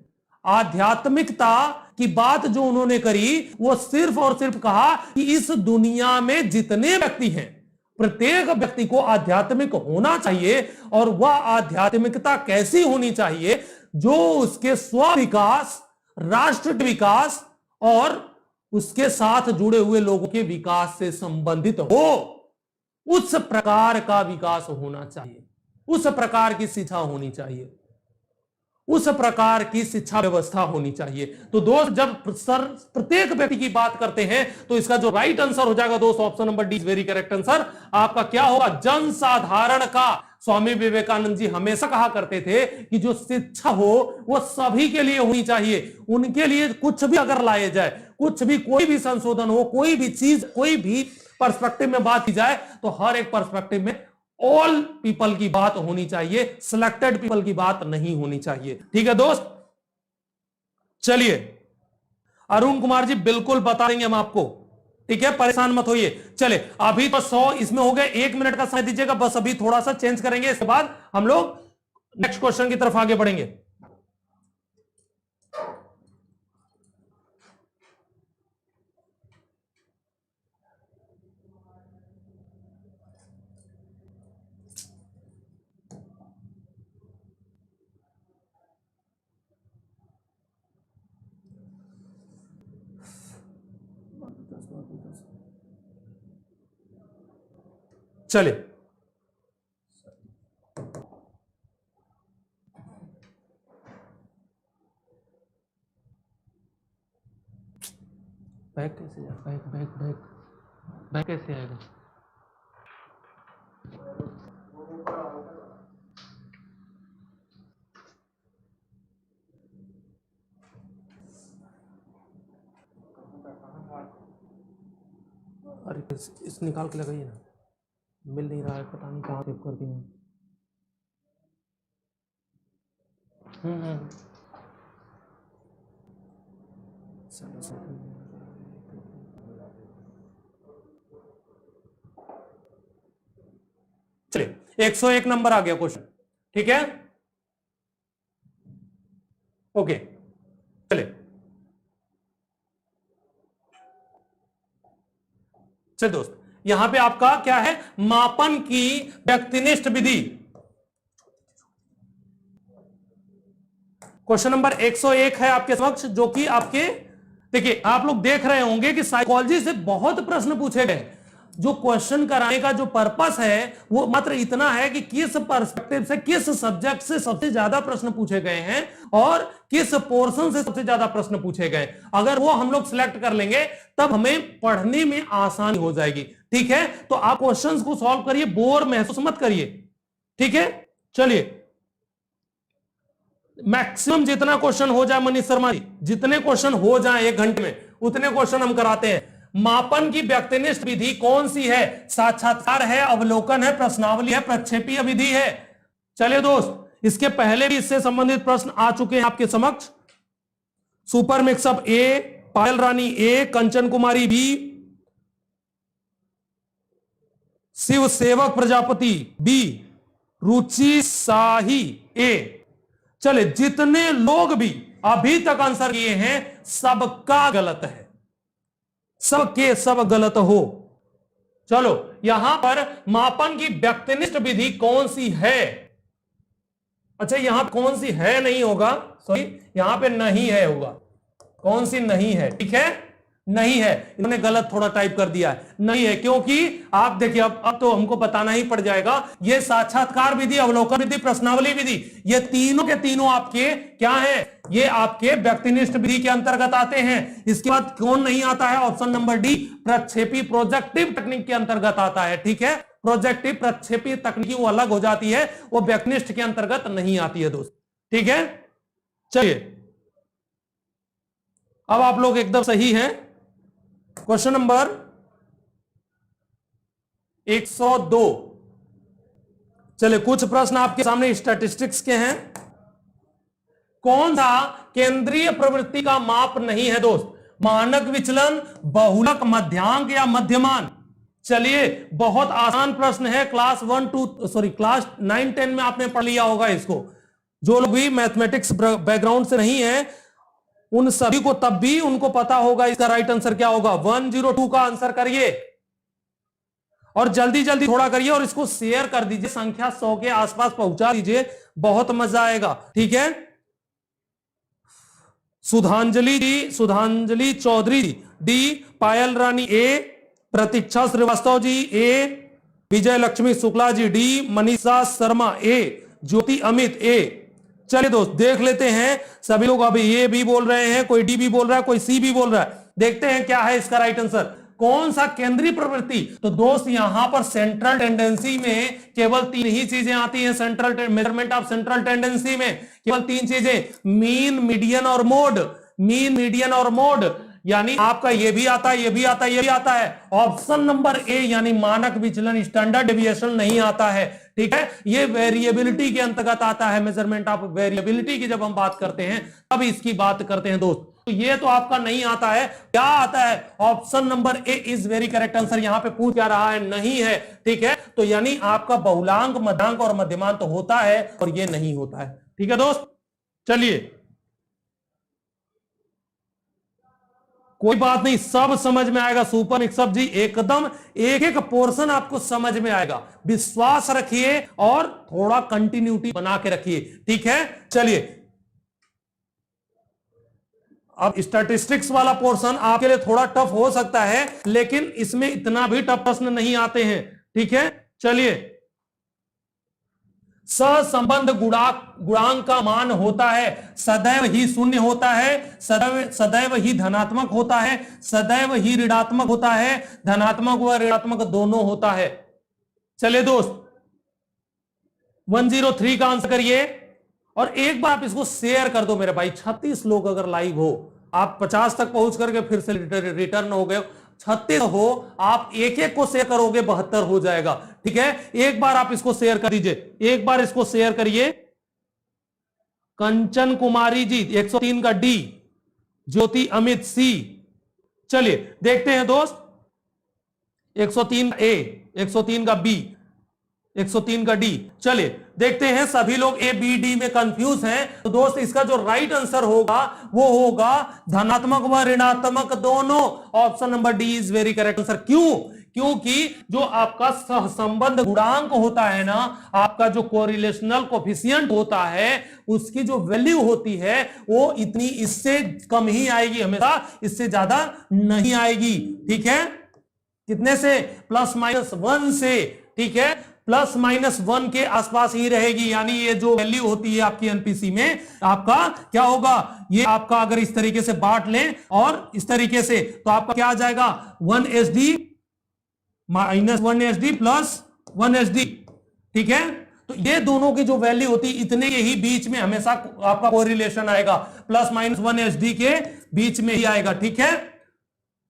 आध्यात्मिकता की बात जो उन्होंने करी वो सिर्फ और सिर्फ कहा कि इस दुनिया में जितने व्यक्ति हैं प्रत्येक व्यक्ति को आध्यात्मिक होना चाहिए, और वह आध्यात्मिकता कैसी होनी चाहिए, जो उसके स्व विकास, राष्ट्र विकास और उसके साथ जुड़े हुए लोगों के विकास से संबंधित हो। उस प्रकार का विकास होना चाहिए, उस प्रकार की शिक्षा होनी चाहिए, उस प्रकार की शिक्षा व्यवस्था होनी चाहिए। तो दोस्त जब सर प्रत्येक व्यक्ति की बात करते हैं तो इसका जो राइट आंसर हो जाएगा दोस्त, option number D is very correct answer. आपका क्या होगा? जन साधारण का। स्वामी विवेकानंद जी हमेशा कहा करते थे कि जो शिक्षा हो वो सभी के लिए होनी चाहिए। उनके लिए कुछ भी अगर लाए जाए, कुछ भी, कोई भी संशोधन हो, कोई भी चीज, कोई भी पर्सपेक्टिव में बात की जाए तो हर एक पर्सपेक्टिव में ऑल पीपल की बात होनी चाहिए, सिलेक्टेड पीपल की बात नहीं होनी चाहिए। ठीक है दोस्त, चलिए अरुण कुमार जी बिल्कुल बता देंगे हम आपको, ठीक है, परेशान मत होइए। चले अभी तो 100 इसमें हो गए, 1 मिनट का समय दीजिएगा बस, अभी थोड़ा सा चेंज करेंगे, इसके बाद हम लोग नेक्स्ट क्वेश्चन की तरफ आगे बढ़ेंगे। चले बैक कैसे जाए? बैक बैक बैक बैक कैसे आएगा? अरे इस निकाल के लगाइए ना, मिल नहीं रहा है, पता नहीं कहाँ सेव कर दिया। चलिए 101 नंबर आ गया क्वेश्चन, ठीक है, ओके। चलिए चलिए दोस्त, यहां पे आपका क्या है? मापन की व्यक्तिनिष्ठ विधि। क्वेश्चन नंबर 101 है आपके समक्ष, जो कि आपके, देखिए आप लोग देख रहे होंगे कि साइकोलॉजी से बहुत प्रश्न पूछे गए। जो क्वेश्चन कराने का जो पर्पस है वो मात्र इतना है कि किस पर्सपेक्टिव से, किस सब्जेक्ट से सबसे ज्यादा प्रश्न पूछे गए हैं और किस पोर्शन से सबसे ज्यादा प्रश्न पूछे गए। अगर वो हम लोग सिलेक्ट कर लेंगे तब हमें पढ़ने में आसानी हो जाएगी। ठीक है, तो आप क्वेश्चंस को सॉल्व करिए, बोर महसूस मत करिए। ठीक है, चलिए मैक्सिमम जितना क्वेश्चन हो जाए, मनीष शर्मा जी, जितने क्वेश्चन हो जाए 1 घंटे में उतने क्वेश्चन हम कराते हैं। मापन की व्यक्तिनिष्ठ विधि कौन सी है? साक्षात्कार है, अवलोकन है, प्रश्नावली है, प्रक्षेपीय विधि है। चलिए दोस्त, इसके पहले भी इससे संबंधित प्रश्न आ चुके हैं आपके समक्ष। सुपर मिक्सअप ए, पायल रानी ए, कंचन कुमारी बी, शिव सेवक प्रजापति बी, रुचि शाही ए। चले, जितने लोग भी अभी तक आंसर किए हैं सबका गलत है, सबके सब गलत हो। चलो यहां पर मापन की व्यक्तिनिष्ठ विधि कौन सी है? अच्छा यहां कौन सी है नहीं होगा, सॉरी यहां पे नहीं है होगा। कौन सी नहीं है? ठीक है, नहीं है, इन्होंने गलत थोड़ा टाइप कर दिया है, नहीं है, क्योंकि आप देखिए अब तो हमको बताना ही पड़ जाएगा। ये साक्षात्कार विधि, अवलोकन विधि, प्रश्नावली विधि, ये तीनों के तीनों आपके क्या है? ये आपके व्यक्तिनिष्ठ विधि के अंतर्गत आते हैं। इसके बाद कौन नहीं आता है? ऑप्शन नंबर डी, प्रक्षेपी प्रोजेक्टिव टेक्निक के अंतर्गत आता है। ठीक है, प्रोजेक्टिव प्रक्षेपी तकनीक वो अलग हो जाती है, वो व्यक्तिनिष्ठ के अंतर्गत नहीं आती है दोस्त। ठीक है, चलिए अब आप लोग एकदम सही हैं। Question number 102। चलिए कुछ प्रश्न आपके सामने स्टैटिस्टिक्स के हैं। कौन सा केंद्रीय प्रवृत्ति का माप नहीं है दोस्त? मानक विचलन, बहुलक, मध्यांक या मध्यमान? चलिए बहुत आसान प्रश्न है, क्लास 9 10 में आपने पढ़ लिया होगा इसको। जो लोग भी मैथमेटिक्स बैकग्राउंड से नहीं है उन सभी को तब भी उनको पता होगा इसका राइट आंसर क्या होगा। 102 का आंसर करिए और जल्दी जल्दी थोड़ा करिए और इसको शेयर कर दीजिए, संख्या 100 के आसपास पहुंचा दीजिए, बहुत मजा आएगा। ठीक है, सुधांजलि चौधरी डी, पायल रानी ए, प्रतीक्षा श्रीवास्तव जी ए, विजय लक्ष्मी शुक्ला जी डी, मनीषा शर्मा ए, ज्योति अमित ए। चलिए दोस्त देख लेते हैं, सभी लोग अभी ए भी बोल रहे हैं, कोई डी भी बोल रहा है, कोई सी भी बोल रहा है। देखते हैं क्या है इसका राइट आंसर, कौन सा केंद्रीय प्रवृत्ति। तो दोस्त यहां पर सेंट्रल टेंडेंसी में केवल 3 ही चीजें आती हैं। Central measurement of central tendency में केवल 3 चीजें, मीन, मीडियन और मोड। मीन, मीडियन और मोड, यानी आपका ये भी आता है, ये भी आता है, ये भी आता है। ऑप्शन नंबर ए यानी मानक विचलन, स्टैंडर्ड डेविएशन नहीं आता है। ठीक है, ये वेरिएबिलिटी के अंतर्गत आता है। मेजरमेंट ऑफ वेरिएबिलिटी की जब हम बात करते हैं तब इसकी बात करते हैं दोस्त। तो ये तो आपका नहीं आता है, क्या आता है? Option number A is very correct answer. यहां पे पूछ क्या रहा है, नहीं है। ठीक है, तो यानी आपका बहुलांक, मध्यांक और मध्यमान तो होता है और ये नहीं होता है। ठीक है दोस्त, चलिए कोई बात नहीं, सब समझ में आएगा। सुपर मिक्सअप जी एकदम एक एक पोर्शन आपको समझ में आएगा, विश्वास रखिए और थोड़ा कंटिन्यूटी बना के रखिए। ठीक है, चलिए अब स्टैटिस्टिक्स वाला पोर्शन आपके लिए थोड़ा टफ हो सकता है, लेकिन इसमें इतना भी टफ प्रश्न नहीं आते हैं। ठीक है, चलिए सहसंबंध गुणांक का मान होता है सदैव ही शून्य होता है, सदैव ही धनात्मक होता है, सदैव ही ऋणात्मक होता है, धनात्मक व ऋणात्मक दोनों होता है। चलिए दोस्त 103 का आंसर करिए और एक बार आप इसको शेयर कर दो मेरे भाई। 36 लोग अगर लाइव हो, आप 50 तक पहुंच करके फिर से रिटर्न हो गए, 36 हो, आप एक एक को शेयर करोगे 72 हो जाएगा। ठीक है, एक बार आप इसको शेयर कर दीजिए, एक बार इसको शेयर करिए। कंचन कुमारी जी 103 का डी, ज्योति अमित सी। चलिए देखते हैं दोस्त, 103 का ए, 103 का बी, 103 का डी। चलिए देखते हैं, सभी लोग ए बी डी में कंफ्यूज हैं। तो दोस्त इसका जो राइट आंसर होगा वो होगा धनात्मक व ऋणात्मक दोनों। Option number D is very correct answer. क्यों? क्योंकि जो आपका सहसंबंध गुणांक होता है ना, आपका जो कोरिलेशनल कोफिशिएंट होता है, उसकी जो वैल्यू होती है वो इतनी, इससे कम ही आएगी हमेशा, इससे ज्यादा नहीं आएगी। ठीक है, कितने से? +-1 से। ठीक है, +-1 के आसपास ही रहेगी। यानी ये जो वैल्यू होती है आपकी एनपीसी में, आपका क्या होगा, ये आपका अगर इस तरीके से बांट लें और इस तरीके से, तो आपका क्या आ जाएगा, 1SD -1SD +1SD। ठीक है, तो ये दोनों की जो वैल्यू होती है इतने के ही बीच में हमेशा आपका कोरिलेशन आएगा, +-1SD के बीच में ही आएगा। ठीक है,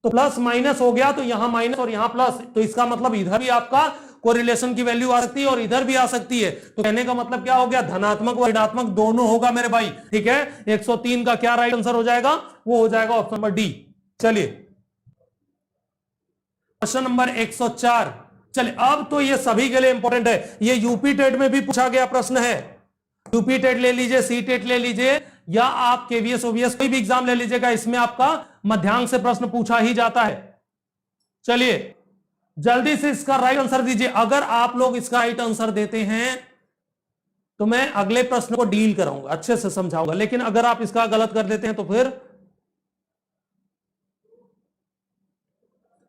तो प्लस माइनस हो गया तो यहां माइनस और यहां प्लस, तो इसका मतलब इधर भी आपका कोरिलेशन की वैल्यू आ सकती है और इधर भी आ सकती है। तो कहने का मतलब क्या हो गया, धनात्मक व ऋणात्मक दोनों होगा मेरे भाई। ठीक है, 103 का क्या राइट आंसर हो जाएगा, वो हो जाएगा ऑप्शन नंबर डी। चलिए क्वेश्चन नंबर 104। चलिए अब तो ये सभी के लिए इंपॉर्टेंट है, ये यूपी टेट में भी पूछा गया प्रश्न है। यूपी टेट ले लीजिए, सी टेट ले लीजिए, या आप केवीएस ओवीएस कोई भी एग्जाम ले लीजिएगा, इसमें आपका मध्यांक से प्रश्न पूछा ही जाता है। चलिए जल्दी से इसका राइट आंसर दीजिए। अगर आप लोग इसका राइट आंसर देते हैं तो मैं अगले प्रश्न को डील कराऊंगा, अच्छे से समझाऊंगा, लेकिन अगर आप इसका गलत कर देते हैं तो फिर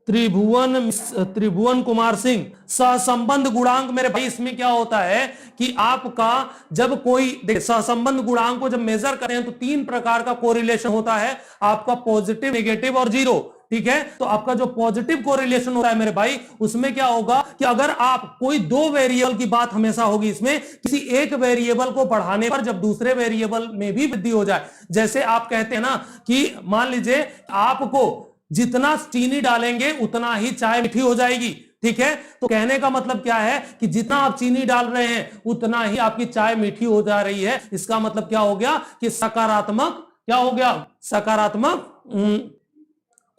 त्रिभुवन कुमार सिंह, सहसंबंध गुणांक मेरे भाई, इसमें क्या होता है कि आपका जब कोई सहसंबंध गुणांक को जब मेजर करते हैं तो 3 प्रकार का कोरिलेशन होता है, आपका पॉजिटिव, नेगेटिव और जीरो। ठीक है, तो आपका जो पॉजिटिव कोरिलेशन होता है मेरे भाई, उसमें क्या होगा कि अगर आप कोई 2 वेरिएबल की बात हमेशा होगी इसमें, किसी एक वेरिएबल को बढ़ाने पर जब दूसरे वेरिएबल में भी वृद्धि हो जाए, जैसे आप कहते हैं ना कि मान लीजिए आपको जितना चीनी डालेंगे उतना ही चाय मीठी हो जाएगी। ठीक है, तो कहने का मतलब क्या है कि जितना आप चीनी डाल रहे हैं उतना ही आपकी चाय मीठी हो जा रही है। इसका मतलब क्या हो गया कि सकारात्मक, क्या हो गया, सकारात्मक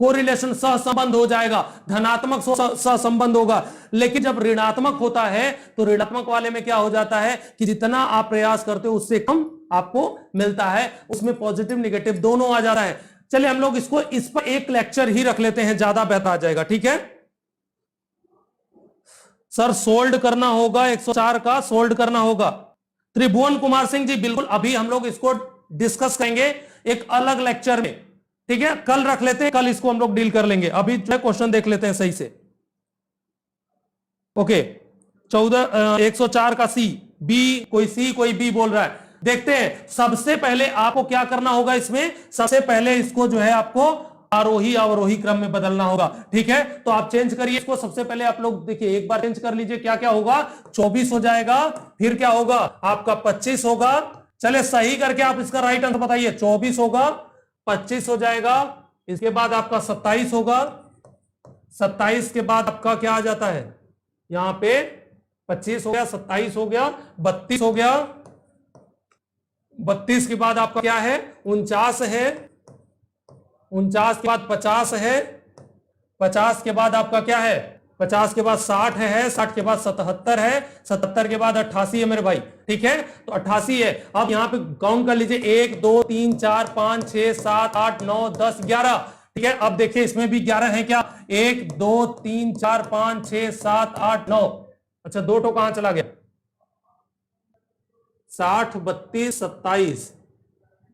कोरिलेशन, सहसंबंध हो जाएगा, धनात्मक सहसंबंध होगा। लेकिन जब ऋणात्मक होता है तो ऋणात्मक वाले में क्या हो जाता है कि जितना आप प्रयास करते हो उससे कम आपको मिलता है, उसमें पॉजिटिव नेगेटिव दोनों आ जा रहा है। चलिए हम लोग इसको इस पर एक लेक्चर ही रख लेते हैं, ज्यादा बेहतर आ जाएगा। ठीक है सर, सोल्ड करना होगा 104 का, सोल्ड करना होगा। त्रिभुवन कुमार सिंह जी बिल्कुल, अभी हम लोग इसको डिस्कस करेंगे एक अलग लेक्चर में। ठीक है, कल रख लेते हैं, कल इसको हम लोग डील कर लेंगे। अभी क्वेश्चन देख लेते हैं सही से। ओके 104 का सी बी, कोई सी कोई बी बोल रहा है। देखते हैं, सबसे पहले आपको क्या करना होगा इसमें, सबसे पहले इसको जो है आपको आरोही अवरोही क्रम में बदलना होगा। ठीक है, तो आप चेंज करिए इसको। सबसे पहले आप लोग देखिए, एक बार चेंज कर लीजिए, क्या क्या होगा, 24 हो जाएगा, फिर क्या होगा आपका 25 होगा। चले सही करके आप इसका राइट आंसर बताइए। 24 होगा, 25 हो जाएगा, इसके बाद आपका 27 होगा, 27 के बाद आपका क्या आ जाता है, यहां पे 25 हो गया, 27 हो गया, 32 हो गया, 32 के बाद आपका क्या है 49 है, 49 के बाद 50 है, 50 के बाद आपका क्या है, 50 के बाद 60 है, 60 के बाद 77 है, 77 के बाद 88 है मेरे भाई। ठीक है, तो 88 है। अब यहां पे काउंट कर लीजिए, 1 2 3 4 5 6 7 8 9 10 11। ठीक है, अब देखिए इसमें भी 11 है क्या, 1 2 3 4 5 6 7 8 9। अच्छा, दो टो कहां चला गया, 60 32 27।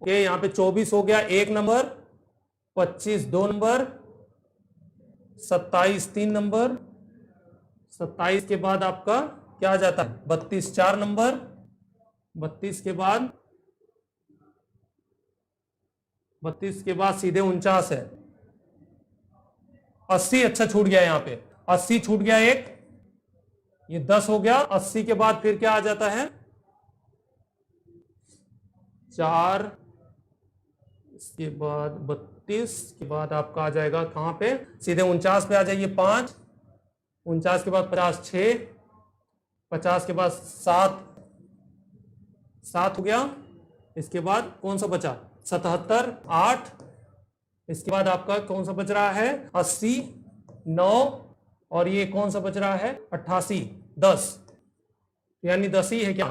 ओके, यहां पे 24 हो गया, 1 नंबर, 25 2 नंबर, 27 3 नंबर, 27 के बाद आपका क्या आ जाता है 32 4 नंबर, 32 के बाद 32 के बाद सीधे 49 है, 80। अच्छा छूट गया, यहां पे 80 छूट गया एक, ये 10 हो गया। 80 के बाद फिर क्या आ जाता है 4, इसके बाद 32 के बाद आपका आ जाएगा कहां पे, सीधे 49 पे आ जाइए, 5, 49 के बाद 50 6, 50 के बाद 7 7 हो गया। इसके बाद कौन सा बचा 77 8, इसके बाद आपका कौन सा बच रहा है 80 9, और ये कौन सा बच रहा है 88 10, यानी 10 ही है क्या,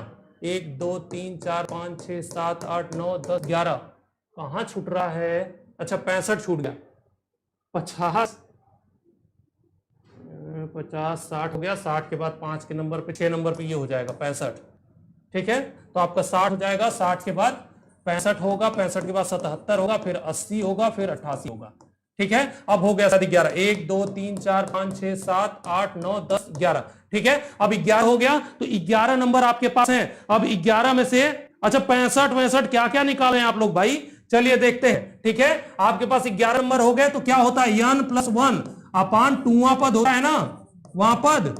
1 2 3 4 5 6 7 8 9 10 11। कहां छूट रहा है, अच्छा 65 छूट गया, 50 50 60 हो गया, 60 के बाद 5 के नंबर पे 6 नंबर पे ये हो जाएगा 65। ठीक है, तो आपका 60 हो जाएगा, 60 के बाद 65 होगा, 65 के बाद 77 होगा, फिर 80 होगा, फिर 88 होगा। ठीक है, अब हो गया 11, 1 2 3 4 5 6 7 8 9 10 11। ठीक है, अब 11 हो गया, तो 11 नंबर आपके पास है। अब 11 में से अच्छा 65 65 क्या क्या निकाले हैं आप लोग भाई, चलिए देखते हैं। ठीक है, आपके पास 11 नंबर हो गए, तो क्या होता है n + 1 अपान 2वां पद होता है ना, वहां पद।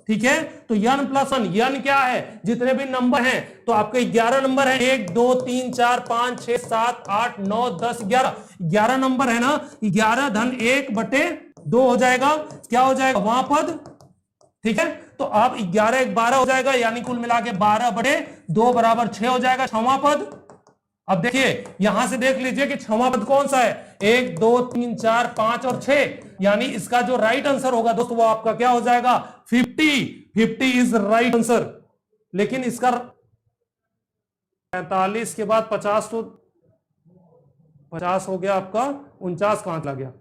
ठीक है, तो n + 1, n क्या है, जितने भी नंबर हैं, तो आपके 11 नंबर है, 1 2 3 4 5 6 7 8 9 10 11, 11 नंबर है ना, 11 धन 1/2 हो जाएगा, क्या हो जाएगा वहां पद। ठीक है, तो आप 11 1 12 हो जाएगा, यानी कुल मिला के 12/2 बराबर 6 हो जाएगा, 6वां पद। अब देखिए यहां से देख लीजिए कि 6वां पद कौन सा है, 1 2 3 4 5 और 6, यानी इसका जो राइट आंसर होगा दोस्तों वो आपका क्या हो जाएगा 50। 50 इज राइट आंसर। लेकिन इसका 45 के बाद 50, तो 50 हो गया आपका, 49 कहां चला गया,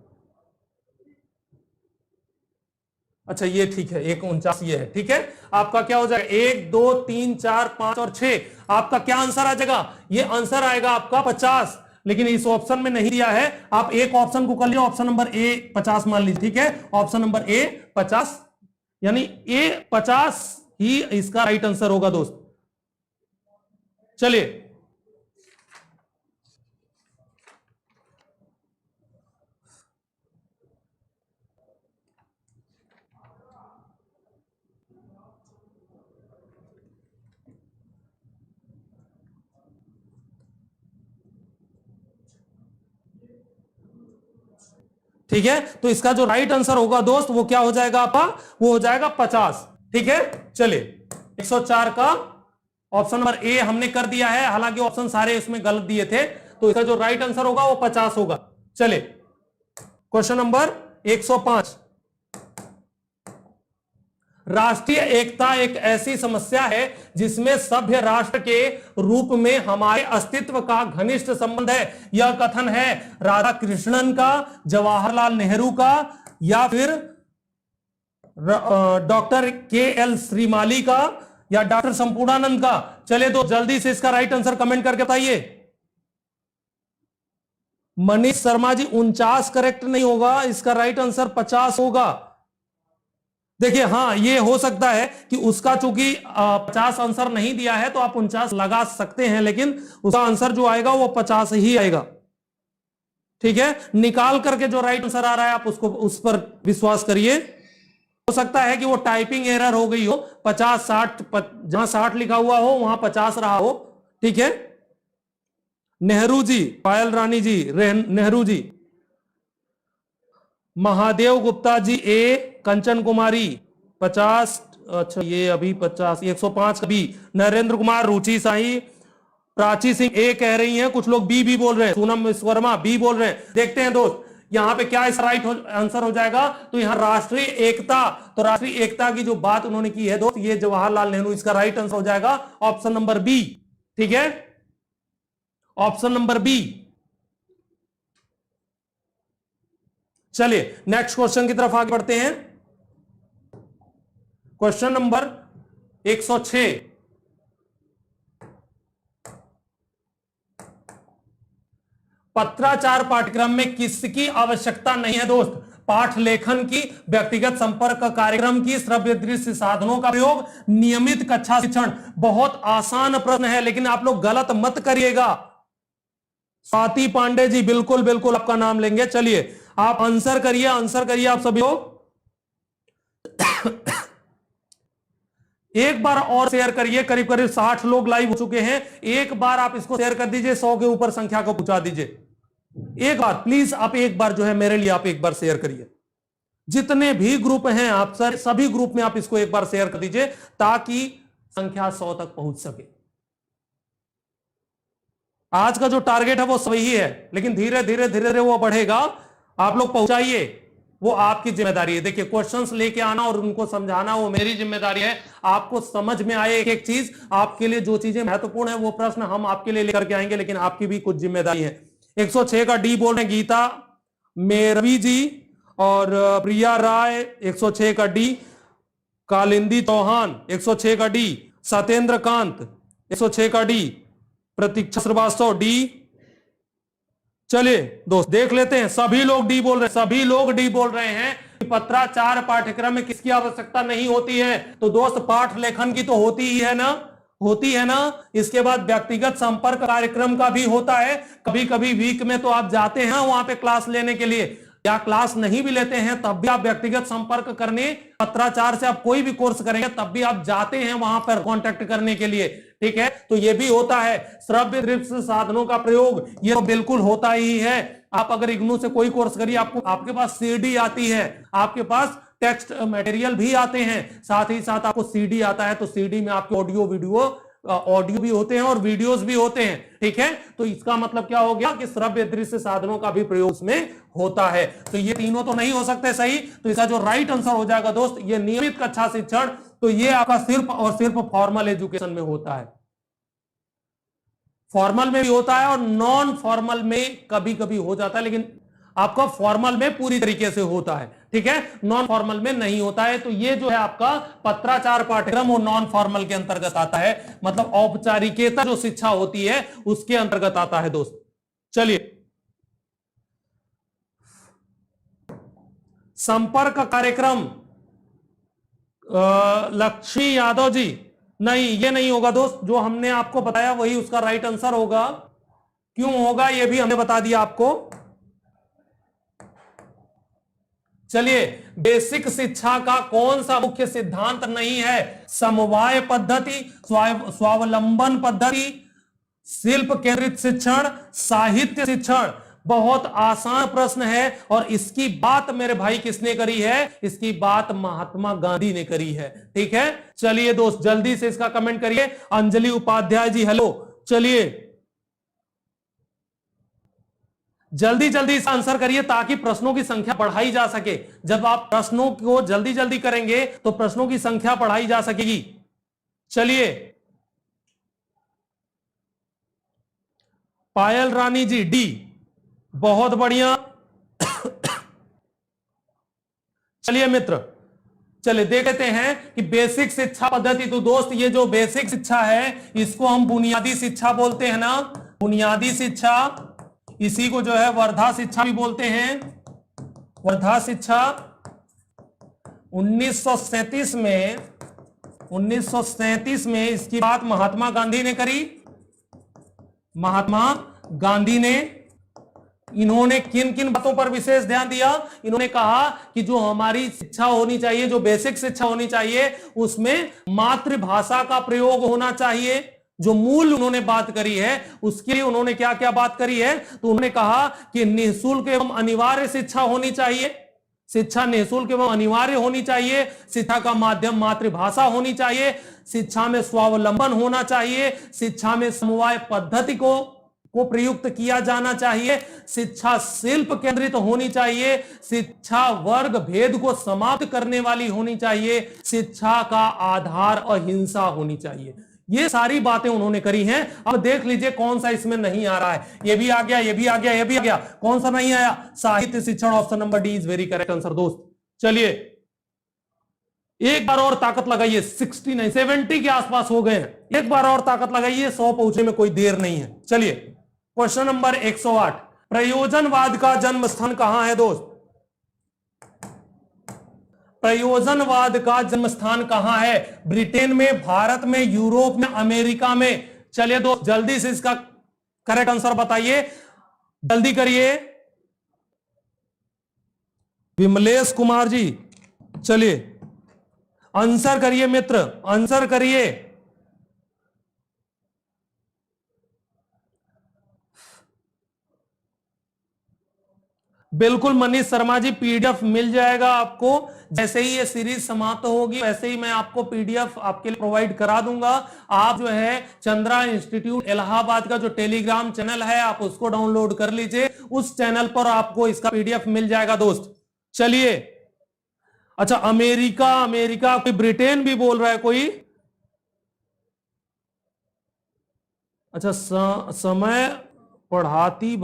अच्छा ये ठीक है, 149 ये है। ठीक है, आपका क्या हो जाएगा 1 2 3 4 5 और 6, आपका क्या आंसर आ जाएगा, ये आंसर आएगा आपका 50। लेकिन इस ऑप्शन में नहीं दिया है, आप एक ऑप्शन को कर लीजिए, ऑप्शन नंबर ए 50 मान लीजिए। ठीक है, ऑप्शन नंबर ए 50, यानी ए 50 ही इसका राइट आंसर होगा दोस्त। चलिए ठीक है, तो इसका जो राइट आंसर होगा दोस्त वो क्या हो जाएगा आपका, वो हो जाएगा 50। ठीक है, चलिए 104 का ऑप्शन नंबर ए हमने कर दिया है, हालांकि ऑप्शन सारे इसमें गलत दिए थे, तो इसका जो राइट आंसर होगा वो 50 होगा। चलिए क्वेश्चन नंबर 105, राष्ट्रीय एकता एक ऐसी समस्या है जिसमें सभ्य राष्ट्र के रूप में हमारे अस्तित्व का घनिष्ठ संबंध है। यह कथन है राधा कृष्णन का, जवाहरलाल नेहरू का, या फिर डॉक्टर के.एल. श्रीमाली का, या डॉक्टर संपूर्णानंद का। चले तो जल्दी से इसका राइट आंसर कमेंट करके बताइए। मनीष शर्मा जी 49 करेक्ट नहीं होगा, इसका राइट आंसर 50 होगा। देखिए हाँ, ये हो सकता है कि उसका चूंकि 50 आंसर नहीं दिया है तो आप 49 लगा सकते हैं, लेकिन उसका आंसर जो आएगा वो 50 ही आएगा। ठीक है, निकाल करके जो राइट आंसर आ रहा है आप उसको उस पर विश्वास करिए। हो सकता है कि वो टाइपिंग एरर हो गई हो, 50 60 जहां 60 लिखा हुआ हो वहां 50 रहा हो। ठीक है, नेहरू जी, पायल रानी जी, नेहरू जी, महादेव गुप्ता जी ए, कंचन कुमारी 50, अच्छा ये अभी 50, 105 का बी, नरेंद्र कुमार, रुचि साई, प्राची सिंह ए कह रही हैं, कुछ लोग बी भी बोल रहे हैं, पूनम विश्वकर्मा बी बोल रहे हैं। देखते हैं दोस्त यहां पे क्या इस राइट आंसर हो जाएगा। तो यहां राष्ट्रीय एकता, तो राष्ट्रीय एकता की जो बात उन्होंने की है दोस्त, ये जवाहरलाल नेहरू, इसका राइट आंसर हो जाएगा ऑप्शन नंबर बी। ठीक है, ऑप्शन नंबर बी। चलिए नेक्स्ट क्वेश्चन की तरफ आगे बढ़ते हैं। क्वेश्चन नंबर 106, पत्राचार पाठ्यक्रम में किसकी आवश्यकता नहीं है दोस्त? पाठ लेखन की, व्यक्तिगत संपर्क कार्यक्रम की, श्रव्य दृश्य साधनों का प्रयोग, नियमित कक्षा शिक्षण। बहुत आसान प्रश्न है लेकिन आप लोग गलत मत करिएगा। स्वाति पांडे जी, बिल्कुल बिल्कुल आपका नाम लेंगे। चलिए आप आंसर करिए, आंसर करिए आप सभी लोग। एक बार और शेयर करिए, करीब करीब 60 लोग लाइव हो चुके हैं। एक बार आप इसको शेयर कर दीजिए, 100 के ऊपर संख्या को पहुंचा दीजिए। एक बार प्लीज आप एक बार जो है मेरे लिए आप एक बार शेयर करिए। जितने भी ग्रुप हैं आप सभी ग्रुप में आप इसको एक बार शेयर कर दीजिए ताकि संख्या 100 तक पहुंच सके। आज का जो टारगेट है वो सही है, लेकिन धीरे धीरे धीरे धीरे वो बढ़ेगा। आप लोग पहुंचाइए, वो आपकी जिम्मेदारी है। देखिए क्वेश्चंस लेके आना और उनको समझाना वो मेरी जिम्मेदारी है। आपको समझ में आए एक एक चीज, आपके लिए जो चीजें महत्वपूर्ण है वो प्रश्न हम आपके लिए लेकर के आएंगे, लेकिन आपकी भी कुछ जिम्मेदारी है। 106 का डी बोल रहे हैं गीता मेरवी जी और प्रिया राय, 106 का डी, कालिंदी चौहान 106 का डी, सत्येंद्र कांत 106 का डी, प्रतीक्षा श्रीवास्तव डी। चलिए दोस्त देख लेते हैं, सभी लोग डी बोल रहे हैं, सभी लोग डी बोल रहे हैं कि पत्राचार पाठ्यक्रम में किसकी आवश्यकता नहीं होती है। तो दोस्त पाठ लेखन की तो होती ही है ना, होती है ना। इसके बाद व्यक्तिगत संपर्क कार्यक्रम का भी होता है। कभी कभी वीक में तो आप जाते हैं वहां पे क्लास लेने के लिए, या क्लास नहीं भी लेते हैं तब भी आप व्यक्तिगत संपर्क करने, पत्राचार से आप कोई भी कोर्स करेंगे तब भी आप जाते हैं वहां पर कांटेक्ट करने के लिए। ठीक है, तो ये भी होता है। श्रव्य दृश्य साधनों का प्रयोग ये तो बिल्कुल होता ही है। आप अगर इग्नू से कोई कोर्स करिए, आपको आपके पास सीडी आती है, आपके पास टेक्स्ट मटेरियल भी आते हैं, साथ ही साथ आपको सीडी आता है। तो सीडी में आपके ऑडियो भी होते हैं और वीडियोस भी होते हैं। ठीक है, तो इसका मतलब क्या हो गया कि श्रव्य दृश्य साधनों का भी प्रयोग इसमें होता है। तो ये तीनों तो नहीं हो सकते सही, तो इसका जो राइट आंसर हो जाएगा दोस्त ये नियमित कक्षा शिक्षण। तो ये आपका सिर्फ और सिर्फ फॉर्मल एजुकेशन में होता है। फॉर्मल में भी होता है और नॉन फॉर्मल में कभी कभी हो जाता है, लेकिन आपका फॉर्मल में पूरी तरीके से होता है। ठीक है, नॉन फॉर्मल में नहीं होता है। तो ये जो है आपका पत्राचार पाठ्यक्रम वो नॉन फॉर्मल के अंतर्गत आता है, मतलब औपचारिकता जो शिक्षा होती है उसके अंतर्गत आता है दोस्त। चलिए संपर्क कार्यक्रम, लक्ष्मी यादव जी, नहीं ये नहीं होगा दोस्त। जो हमने आपको बताया वही उसका राइट आंसर होगा। क्यों होगा ये भी हमने बता दिया आपको। चलिए बेसिक शिक्षा का कौन सा मुख्य सिद्धांत नहीं है? समवाय पद्धति, स्वावलंबन पद्धति, शिल्प केंद्रित शिक्षण, साहित्य शिक्षण। बहुत आसान प्रश्न है और इसकी बात मेरे भाई किसने करी है? इसकी बात महात्मा गांधी ने करी है। ठीक है, चलिए दोस्त जल्दी से इसका कमेंट करिए। अंजलि उपाध्याय जी हेलो। चलिए जल्दी जल्दी इसका आंसर करिए ताकि प्रश्नों की संख्या बढ़ाई जा सके। जब आप प्रश्नों को जल्दी जल्दी करेंगे तो प्रश्नों की संख्या बढ़ाई जा सकेगी। चलिए, पायल रानी जी डी, बहुत बढ़िया। चलिए मित्र, चलिए देख लेते हैं कि बेसिक शिक्षा पद्धति। तो दोस्त ये जो बेसिक शिक्षा है इसको हम बुनियादी शिक्षा बोलते हैं ना, बुनियादी शिक्षा। इसी को जो है वर्धा शिक्षा भी बोलते हैं, वर्धा शिक्षा। 1937 में इसकी बात महात्मा गांधी ने करी। महात्मा गांधी ने, इन्होंने किन किन बातों पर विशेष ध्यान दिया? इन्होंने कहा कि जो हमारी शिक्षा होनी चाहिए, जो बेसिक शिक्षा होनी चाहिए, उसमें मातृभाषा का प्रयोग होना चाहिए। जो मूल उन्होंने बात करी है उसके लिए उन्होंने क्या क्या बात करी है? तो उन्होंने कहा कि निःशुल्क एवं अनिवार्य शिक्षा होनी चाहिए, शिक्षा निःशुल्क एवं अनिवार्य होनी चाहिए, शिक्षा का माध्यम मातृभाषा होनी चाहिए, शिक्षा में स्वावलंबन होना चाहिए, शिक्षा में समवाय पद्धति को प्रयुक्त किया जाना चाहिए, शिक्षा शिल्प केंद्रित होनी चाहिए, शिक्षा वर्ग भेद को समाप्त करने वाली होनी चाहिए, शिक्षा का आधार अहिंसा होनी चाहिए। ये सारी बातें उन्होंने करी हैं। अब देख लीजिए कौन सा इसमें नहीं आ रहा है। ये भी आ गया, ये भी आ गया, ये भी आ गया, कौन सा नहीं आया? साहित्य शिक्षण, option number D is very correct answer दोस्त। चलिए एक बार और ताकत लगाइए, 69 70 के आसपास हो गए हैं। एक बार और ताकत लगाइए, 100 पहुंचने में कोई देर नहीं है। चलिए क्वेश्चन नंबर 108, प्रयोजनवाद का जन्म स्थान कहां है दोस्त? प्रयोजनवाद का जन्म स्थान कहां है? ब्रिटेन में, भारत में, यूरोप में, अमेरिका में? चलिए दोस्त जल्दी से इसका करेक्ट आंसर बताइए, जल्दी करिए। विमलेश कुमार जी, चलिए आंसर करिए मित्र, आंसर करिए। बिल्कुल मनीष शर्मा जी, पीडीएफ मिल जाएगा आपको। जैसे ही ये सीरीज समाप्त होगी वैसे ही मैं आपको पीडीएफ आपके लिए प्रोवाइड करा दूंगा। आप जो है चंद्रा इंस्टीट्यूट इलाहाबाद का जो टेलीग्राम चैनल है आप उसको डाउनलोड कर लीजिए, उस चैनल पर आपको इसका पीडीएफ मिल जाएगा दोस्त। चलिए, अच्छा अमेरिका, अमेरिका कोई ब्रिटेन भी बोल रहा है कोई? अच्छा समय पढ़ाती